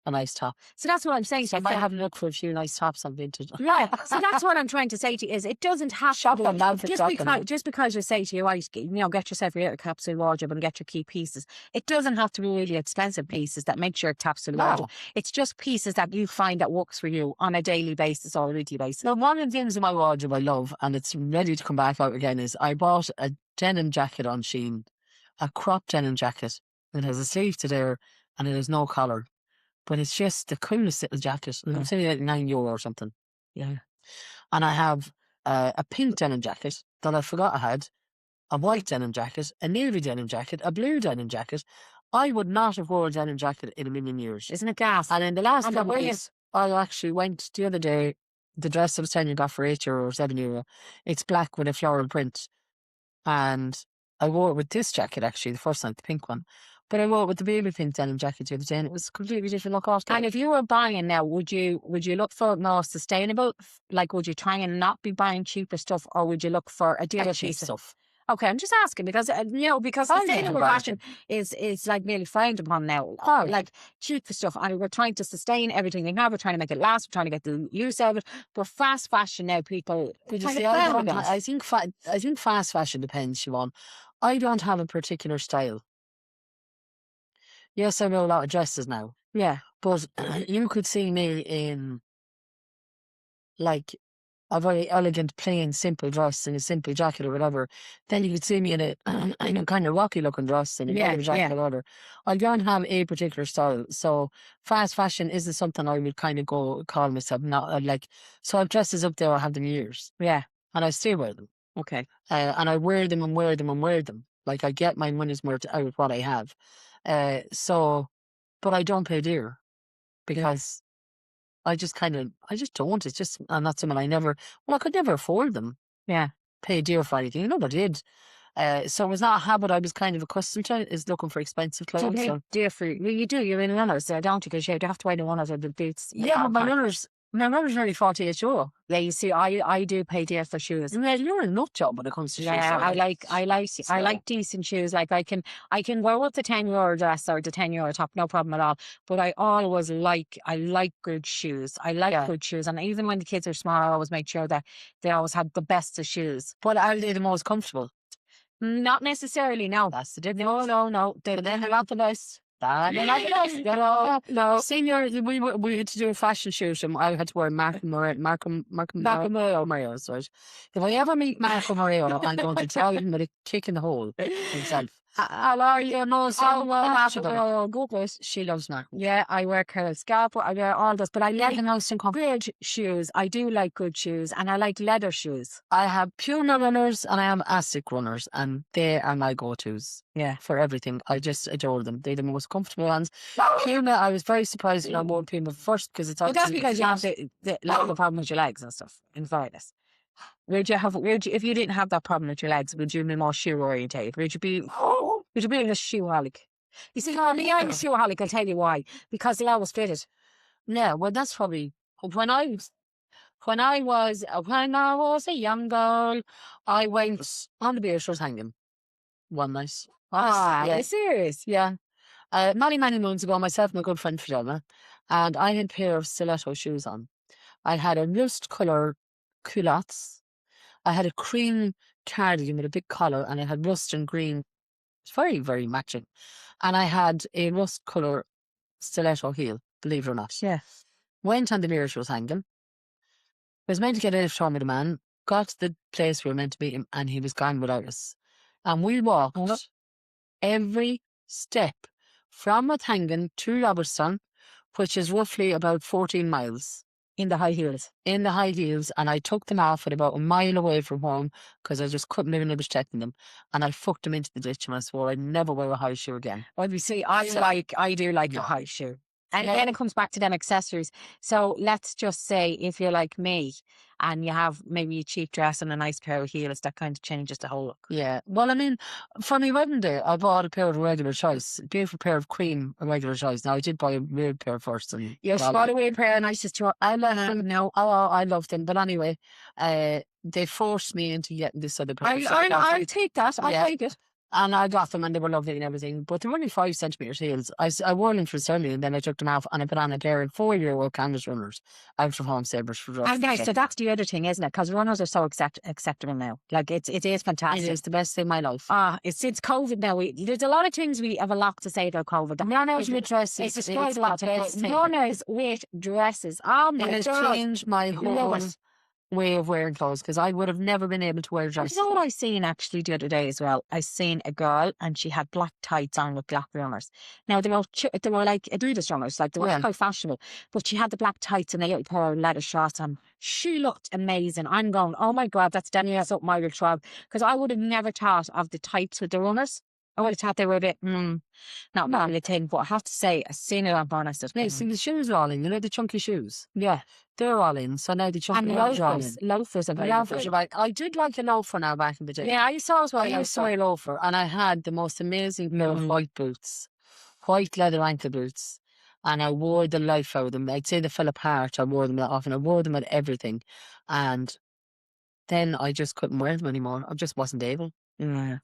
a nice top. So that's what I'm saying. So I might have a look for a few nice tops on Vinted. Yeah. So that's what I'm trying to say to you is it doesn't have Shop to on Mountain just because you say to your wife, get yourself your little capsule wardrobe and get your key pieces. It doesn't have to be really expensive pieces that make your capsule wardrobe. It's just pieces that you find that works for you on a daily basis or a weekly basis. Now, one of the things in my wardrobe I love, and it's ready to come back out again, is I bought a denim jacket on Shein, a crop denim jacket. It has a sleeve to there and it has no collar. But it's just the coolest little jacket. I'm saying like €9 or something. Yeah. And I have a pink denim jacket that I forgot I had, a white denim jacket, a navy denim jacket, a blue denim jacket. I would not have worn a denim jacket in a million years. Isn't it gas? And in the last couple of weeks, I actually went the other day, the dress I was telling you got for €8 or €7. It's black with a floral print. And I wore it with this jacket actually, the first night, the pink one. But I wore it with the baby pink denim jacket the other day and it was a completely different look altogether. And if you were buying now, would you look for more sustainable? Like, would you try and not be buying cheaper stuff or would you look for a dearer piece of stuff? Okay, I'm just asking because because sustainable fashion is like nearly frowned upon now. Oh, like cheaper stuff, and we're trying to sustain everything we have. We're trying to make it last. We're trying to get the use of it. But fast fashion now, people. I think fast fashion depends, Siobhan. I don't have a particular style. Yes, I know a lot of dresses now. Yeah, but you could see me in like a very elegant, plain, simple dress and a simple jacket or whatever. Then you could see me in a kind of rocky looking dress and a jacket or whatever. I don't have a particular style. So fast fashion isn't something I would kind of call myself. Not like, so I've dresses up there, I have them years. Yeah. And I still wear them. Okay. And I wear them and wear them and wear them. Like I get my money's worth out of what I have. But I don't pay dear because I just don't. It's just, I'm not someone I could never afford them. Yeah. Pay dear for anything. I never did. So it was not a habit I was kind of accustomed to, is looking for expensive clothes. So dear for you. You do, you're in runners, don't you? Because you have to wear the runners or the boots. Yeah, but my runners nearly €48. Yeah, you see, I do pay dear for shoes. Yeah, you're a nut job when it comes to shoes. Yeah, I like decent shoes. Like I can wear with the €10 dress or the €10 top, no problem at all. But I like good shoes. I like good shoes, and even when the kids are small, I always make sure that they always have the best of shoes. But are they the most comfortable? Not necessarily. No, that's the difference. No. They're not the best. No, senior, we had to do a fashion shoot and I had to wear Marco Mario. So if I ever meet Marco Mario, I'm going to tell him with a kick in the hole himself. Hello, you know, so Google it. She loves Mark. yeah, I wear curl scalp, I wear all this, but I like good shoes. I do like good shoes, and I like leather shoes. I have Puma runners and I have Asic runners, and they are my go-tos. Yeah. For everything. I just adore them. They're the most comfortable ones. Puma, I was very surprised when I wore Puma first because it's But that's obviously because you have the problem with your legs and stuff, in fairness. Would you, if you didn't have that problem with your legs, would you be more shoe orientated? Would you be a shoeholic? You see, me, I'm a shoeholic, I'll tell you why. Because they always fitted. Yeah, well, that's probably when I was a young girl, I went on the Beatrice hanging one night. Ah, yeah, are you serious? yeah. Many moons ago, myself and my good friend Fiona, and I had a pair of stiletto shoes on. I had a rust colour culottes. I had a cream cardigan with a big collar, and it had rust and green. It's very, very matching. And I had a rust colour stiletto heel, believe it or not. Yeah. Went on the Beatrice hanging. Was meant to get in a storm with a man, got to the place we were meant to meet him, and he was gone without us. And we walked every step from Athangan to Robertson, which is roughly about 14 miles. In the high heels. In the high heels, and I took them off at about a mile away from home because I just couldn't live in protecting them. And I fucked them into the ditch, and I swore I'd never wear a high shoe again. Well, you see, I do like a high shoe. And Yeah. then it comes back to them accessories. So let's just say if you're like me and you have maybe a cheap dress and a nice pair of heels, that kind of changes the whole look. Yeah. Well, I mean, for my wedding day, I bought a pair of regular choice, a beautiful pair of cream regular choice. Now, I did buy a weird pair first. And You bought a weird pair of nice to I love them. No, I loved them. But anyway, they forced me into getting this other pair. I'll take that. I'll Yeah. take it. And I got them and they were lovely and everything. But they were only 5 centimetres heels. I wore them for ceremony and then I took them off and I put on a pair of 4-year-old canvas runners out of home sabres for drugs. Okay, so that's the other thing, isn't it? Because runners are so acceptable now. Like it is fantastic. It is the best thing in my life. It's since COVID now. There's a lot of things we have a lot to say about COVID. Runners with dresses. It's quite a lot. Runners with dresses. Oh my It has God. changed my whole way of wearing clothes because I would have never been able to wear a dress. You know what I seen actually the other day as well? I seen a girl and she had black tights on with black runners. Now they were like Adidas runners, like they were quite fashionable. But she had the black tights and a little pair of leather shorts on. She looked amazing. I'm going, oh my God, that's definitely something I will try. Because I would have never thought of the tights with the runners. I would have thought they were a bit, not really a thing. But I have to say, I've seen it on Bonus. Yeah, see, the shoes are all in. You know, the chunky shoes. Yeah. They're all in. So now the chunky And shoes loafers are very loafers are like, I did like a loafer now back in the day. Yeah, I saw as well. I saw a loafer and I had the most amazing pair of white boots, white leather ankle boots. And I wore the life out of them. I'd say they fell apart. I wore them that often. I wore them at everything. And then I just couldn't wear them anymore. I just wasn't able.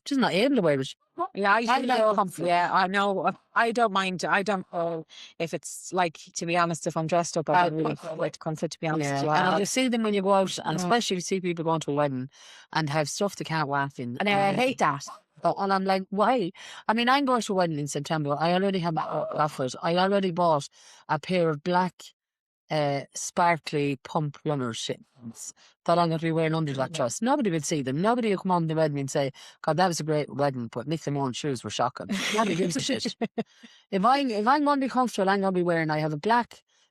Just not able to wear it. Yeah, I like comfort. Yeah, I know. I don't mind. I don't know if it's like, to be honest, if I'm dressed up, I don't really like comfort, to be honest. Yeah. And you see them when you go out, and especially if you see people going to a wedding and have stuff they can't laugh in. And I hate that. And I'm like, why? I mean, I'm going to a wedding in September. I already have my offers. I already bought a pair of black sparkly pump runner shits that I'm going to be wearing under that dress. Nobody will see them. Nobody will come on the wedding and say, God, that was a great wedding, but Nick Lemone's shoes were shocking. Nobody gives a shit. If I'm going to be comfortable, I'm going to be wearing, I have a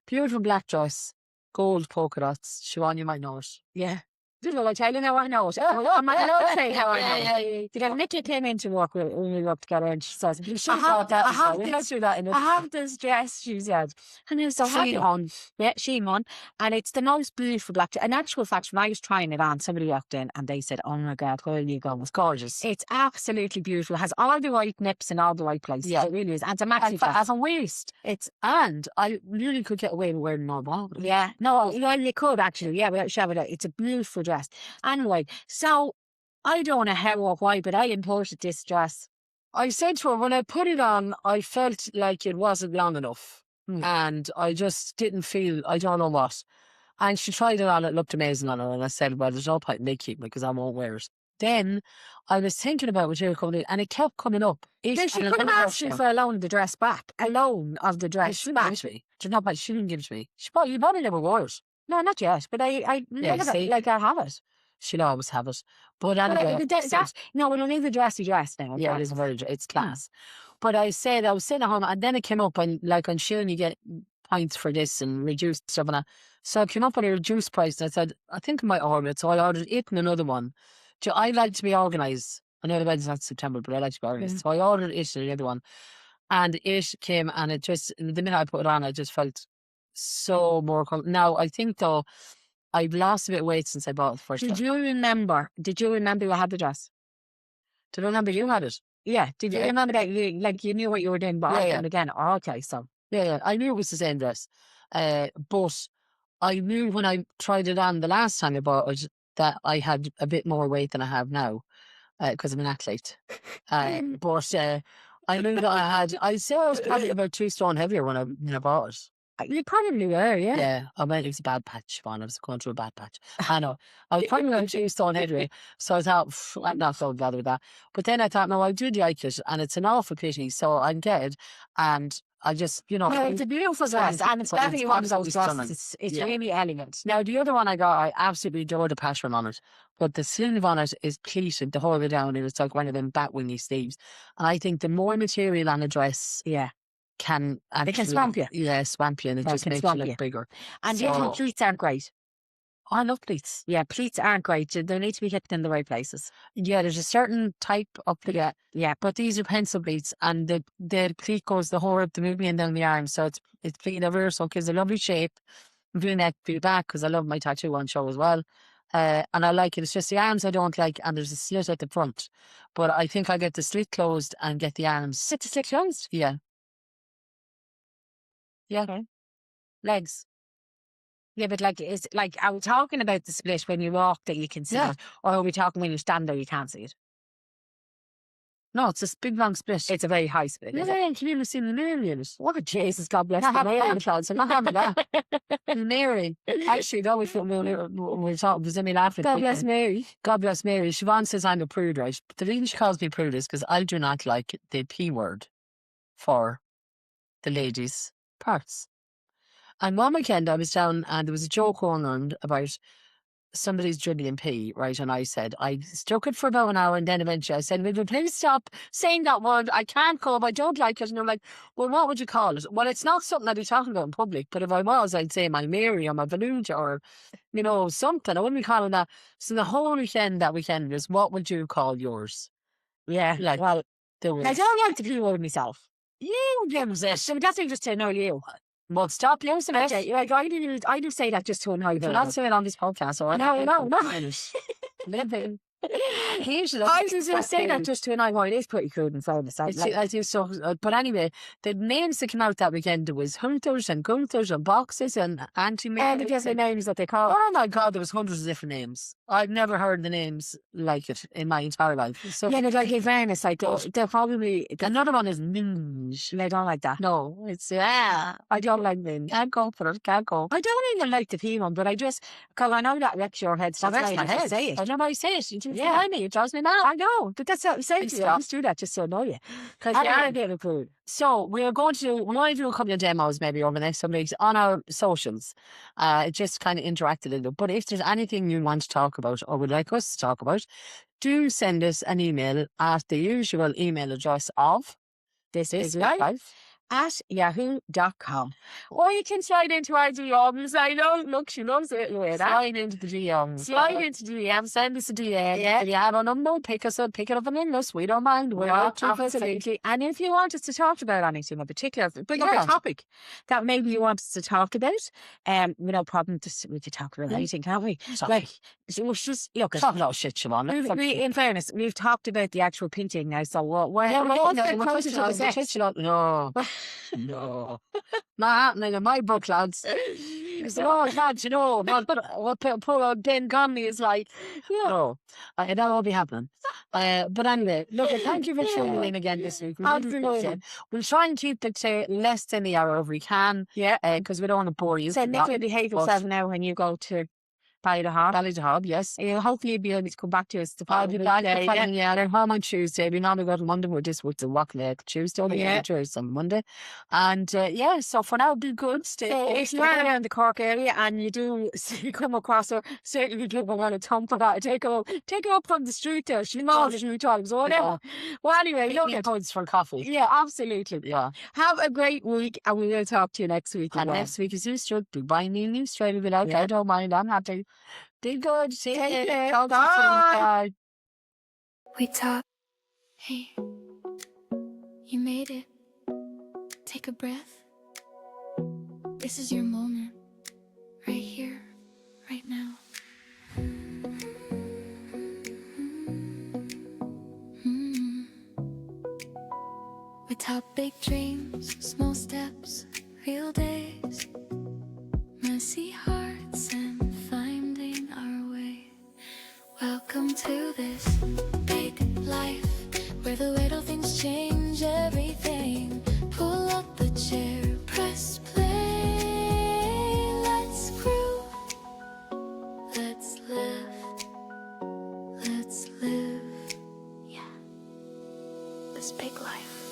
beautiful black dress, gold polka dots. Siobhan, you might know it. Yeah. Well, I tell you now, I know it. I might not say how I know it. Because Nicky came in to work when we were up together and she says, I have this dress, she said. And I was so happy. Yeah, she won. And it's the most beautiful black. In actual fact, when I was trying it on, somebody walked in and they said, oh my God, where are you going? It's gorgeous. It's absolutely beautiful. It has all the right nips in all the right places. Yeah. It really is. And it's a maxi dress. As a waist. And I really could get away with wearing more bottoms. Yeah. No, well, you could actually. Yeah, it's a beautiful dress. Anyway, so I don't know how or why, but I imported this dress. I said to her, when I put it on, I felt like it wasn't long enough. And I just didn't feel, I don't know what. And she tried it on, it looked amazing on her. And I said, well, there's no point in me keeping it because I won't wear it. Then I was thinking about material coming in and it kept coming up. Then she could have asked you for a loan of the dress back. A loan of the dress she back. Give it to me. She didn't give it to me. You probably never wore it. No, not yet, but I never, like I have it. She'll always have it. But But anyway, no, we'll leave the dressy dress now. yeah, it is it's class. But I was sitting at home, and then it came up, and like on Shein, you get points for this and reduced stuff. And so it came up on a reduced price, and I said, I think I might order it. So I ordered it and another one. I like to be organised. I know the wedding's not September, but I like to be organised. So I ordered it and the other one. And it came, and it just, the minute I put it on, I just felt so more comfortable. Now, I think though, I've lost a bit of weight since I bought it the first time. Did you remember you had the dress? Did I remember you had it? Yeah. Did you remember that you knew what you were doing, but Yeah. again? Oh, okay, so. Yeah, I knew it was the same dress. But I knew when I tried it on the last time I bought it that I had a bit more weight than I have now because I'm an athlete. But I knew that I'd say I was probably about 2 stone heavier when I bought it. You probably were, yeah. Yeah, I mean, it was a bad patch, man. I was going through a bad patch. I know. I was probably about 2 stone heavier. So I thought, I'm not so bothered with that. But then I thought, no, I do like it, and it's an awful pity. So I'm dead. And I just, Well, it's a beautiful dress, and it's definitely one of those dresses. It's really elegant. Now, the other one I got, I absolutely adore the pattern on it. But the sleeve on it is pleated the whole way down, and it's like one of them bat wingy sleeves. And I think the more material on a dress can actually... It can swamp you. Yeah, swamp you, and it just makes you look bigger. And little pleats aren't great. I love pleats. Yeah, pleats aren't great. They need to be hit in the right places. Yeah, there's a certain type of pleat. Yeah. But these are pencil pleats, and the pleat goes the whole up the movement and down the arm. So it's pleated everywhere, so it gives a lovely shape. I'm doing that for the back because I love my tattoo on show as well. And I like it. It's just the arms I don't like, and there's a slit at the front. But I think I get the slit closed and get the arms. It's a slit closed? Yeah. Yeah. Okay. Legs. Yeah, but it's like, are we talking about the split when you walk that you can see it? Or are we talking when you stand there you can't see it? No, it's a big long split. It's a very high split. Yeah, can you even see the nail in it? What a Jesus, God bless I the have nail. nail clouds. I'm not having that. Mary. Actually, that was when we were talking, was me laughing. God bless Mary. God bless Mary. Siobhan says I'm a prude, right? But the reason she calls me prude is because I do not like the P word for the ladies' parts. And one weekend I was down and there was a joke going on about somebody's dribbling pee, right? And I said, I stuck it for about an hour, and then eventually I said, will you please stop saying that word? I can't come, I don't like it. And I'm like, well, what would you call it? Well, it's not something I'd be talking about in public, but if I was, I'd say my Mary or my Valuja or, something. I wouldn't be calling that. So the whole weekend, that weekend is, what would you call yours? Yeah. Like, well, I don't like the P word myself. You use it. So that's just to annoy you. Well, stop using it. Okay, like I do say that just to annoy you. You're not saying it on this podcast, or no. Living. I just say that just to annoy you. It is pretty crude and fairness. I do so. But anyway, the names that came out that weekend, there was hunters and gunters and boxes and and just the names that they call. Oh my God, there was hundreds of different names. I've never heard the names like it in my entire life. So yeah, like in fairness, like they're probably another one is minge. I don't like that. No, it's I don't like minge. Can't go for it. Can't go. I don't even like the P one, but I just because I know that wrecks your head. So my head. Say it. I know how you say it. You yeah, me. It drives me mad. I know, but that's what I'm saying to you. I just do that just to annoy you because you are getting crude. So we're going to do a couple of demos maybe over the next some weeks on our socials. Just kind of interact a little. But if there's anything you want to talk about or would like us to talk about, do send us an email at the usual email address of This is life @yahoo.com. Or you can slide into our DMs. I know, look, she loves it. Slide into the DMs. Slide into the DMs, send us a DM. Yeah. If you have a number, pick it up and in us. We don't mind. We're not too absolutely. And if you want us to talk about anything in particular, bring up a topic that maybe you want us to talk about, no problem. We could talk about anything, can't we? Like, it's just look. Talk no shit, Siobhan. In fairness, we've talked about the actual painting now. So No. No. Not happening in my book, lads. Oh, lads, poor old Ben Conley is like, no, that won't be happening. But anyway, look, thank you for tuning in again this week. We'll try and keep it to less than the hour if we can. Yeah. Because we don't want to bore you. So Nicola, behave yourself now when you go to Ballydehob. Ballydehob, yes. Hopefully you'll be able to come back to us the I'll be following back day. yeah, they're home on Tuesday. We normally go to Monday, but this was the walk late Tuesday, only Yeah. Tuesday on Monday. And yeah, so for now, be good. Stay So if safe. you are around the Cork area and you do come across her, certainly give her a thump for that. Take her up from the street there. She's more than new times, whatever. Well, anyway, look at Points for coffee. yeah, absolutely. Yeah. Have a great week, and we will talk to you next week. And again. next week is Easter. Goodbye, Neil. Straight be like, Yeah. I don't mind. I'm happy. Be good. See you. Take care. Talk to you soon. Bye. Bye. We talk. Hey, you made it. Take a breath. This is your moment. Right here, right now. We talk big dreams, small steps, real days, messy hearts, and finding our way. Welcome to this big life, where the little things change everything. Pull up the chair, press play. Let's groove, let's live, yeah, this big life.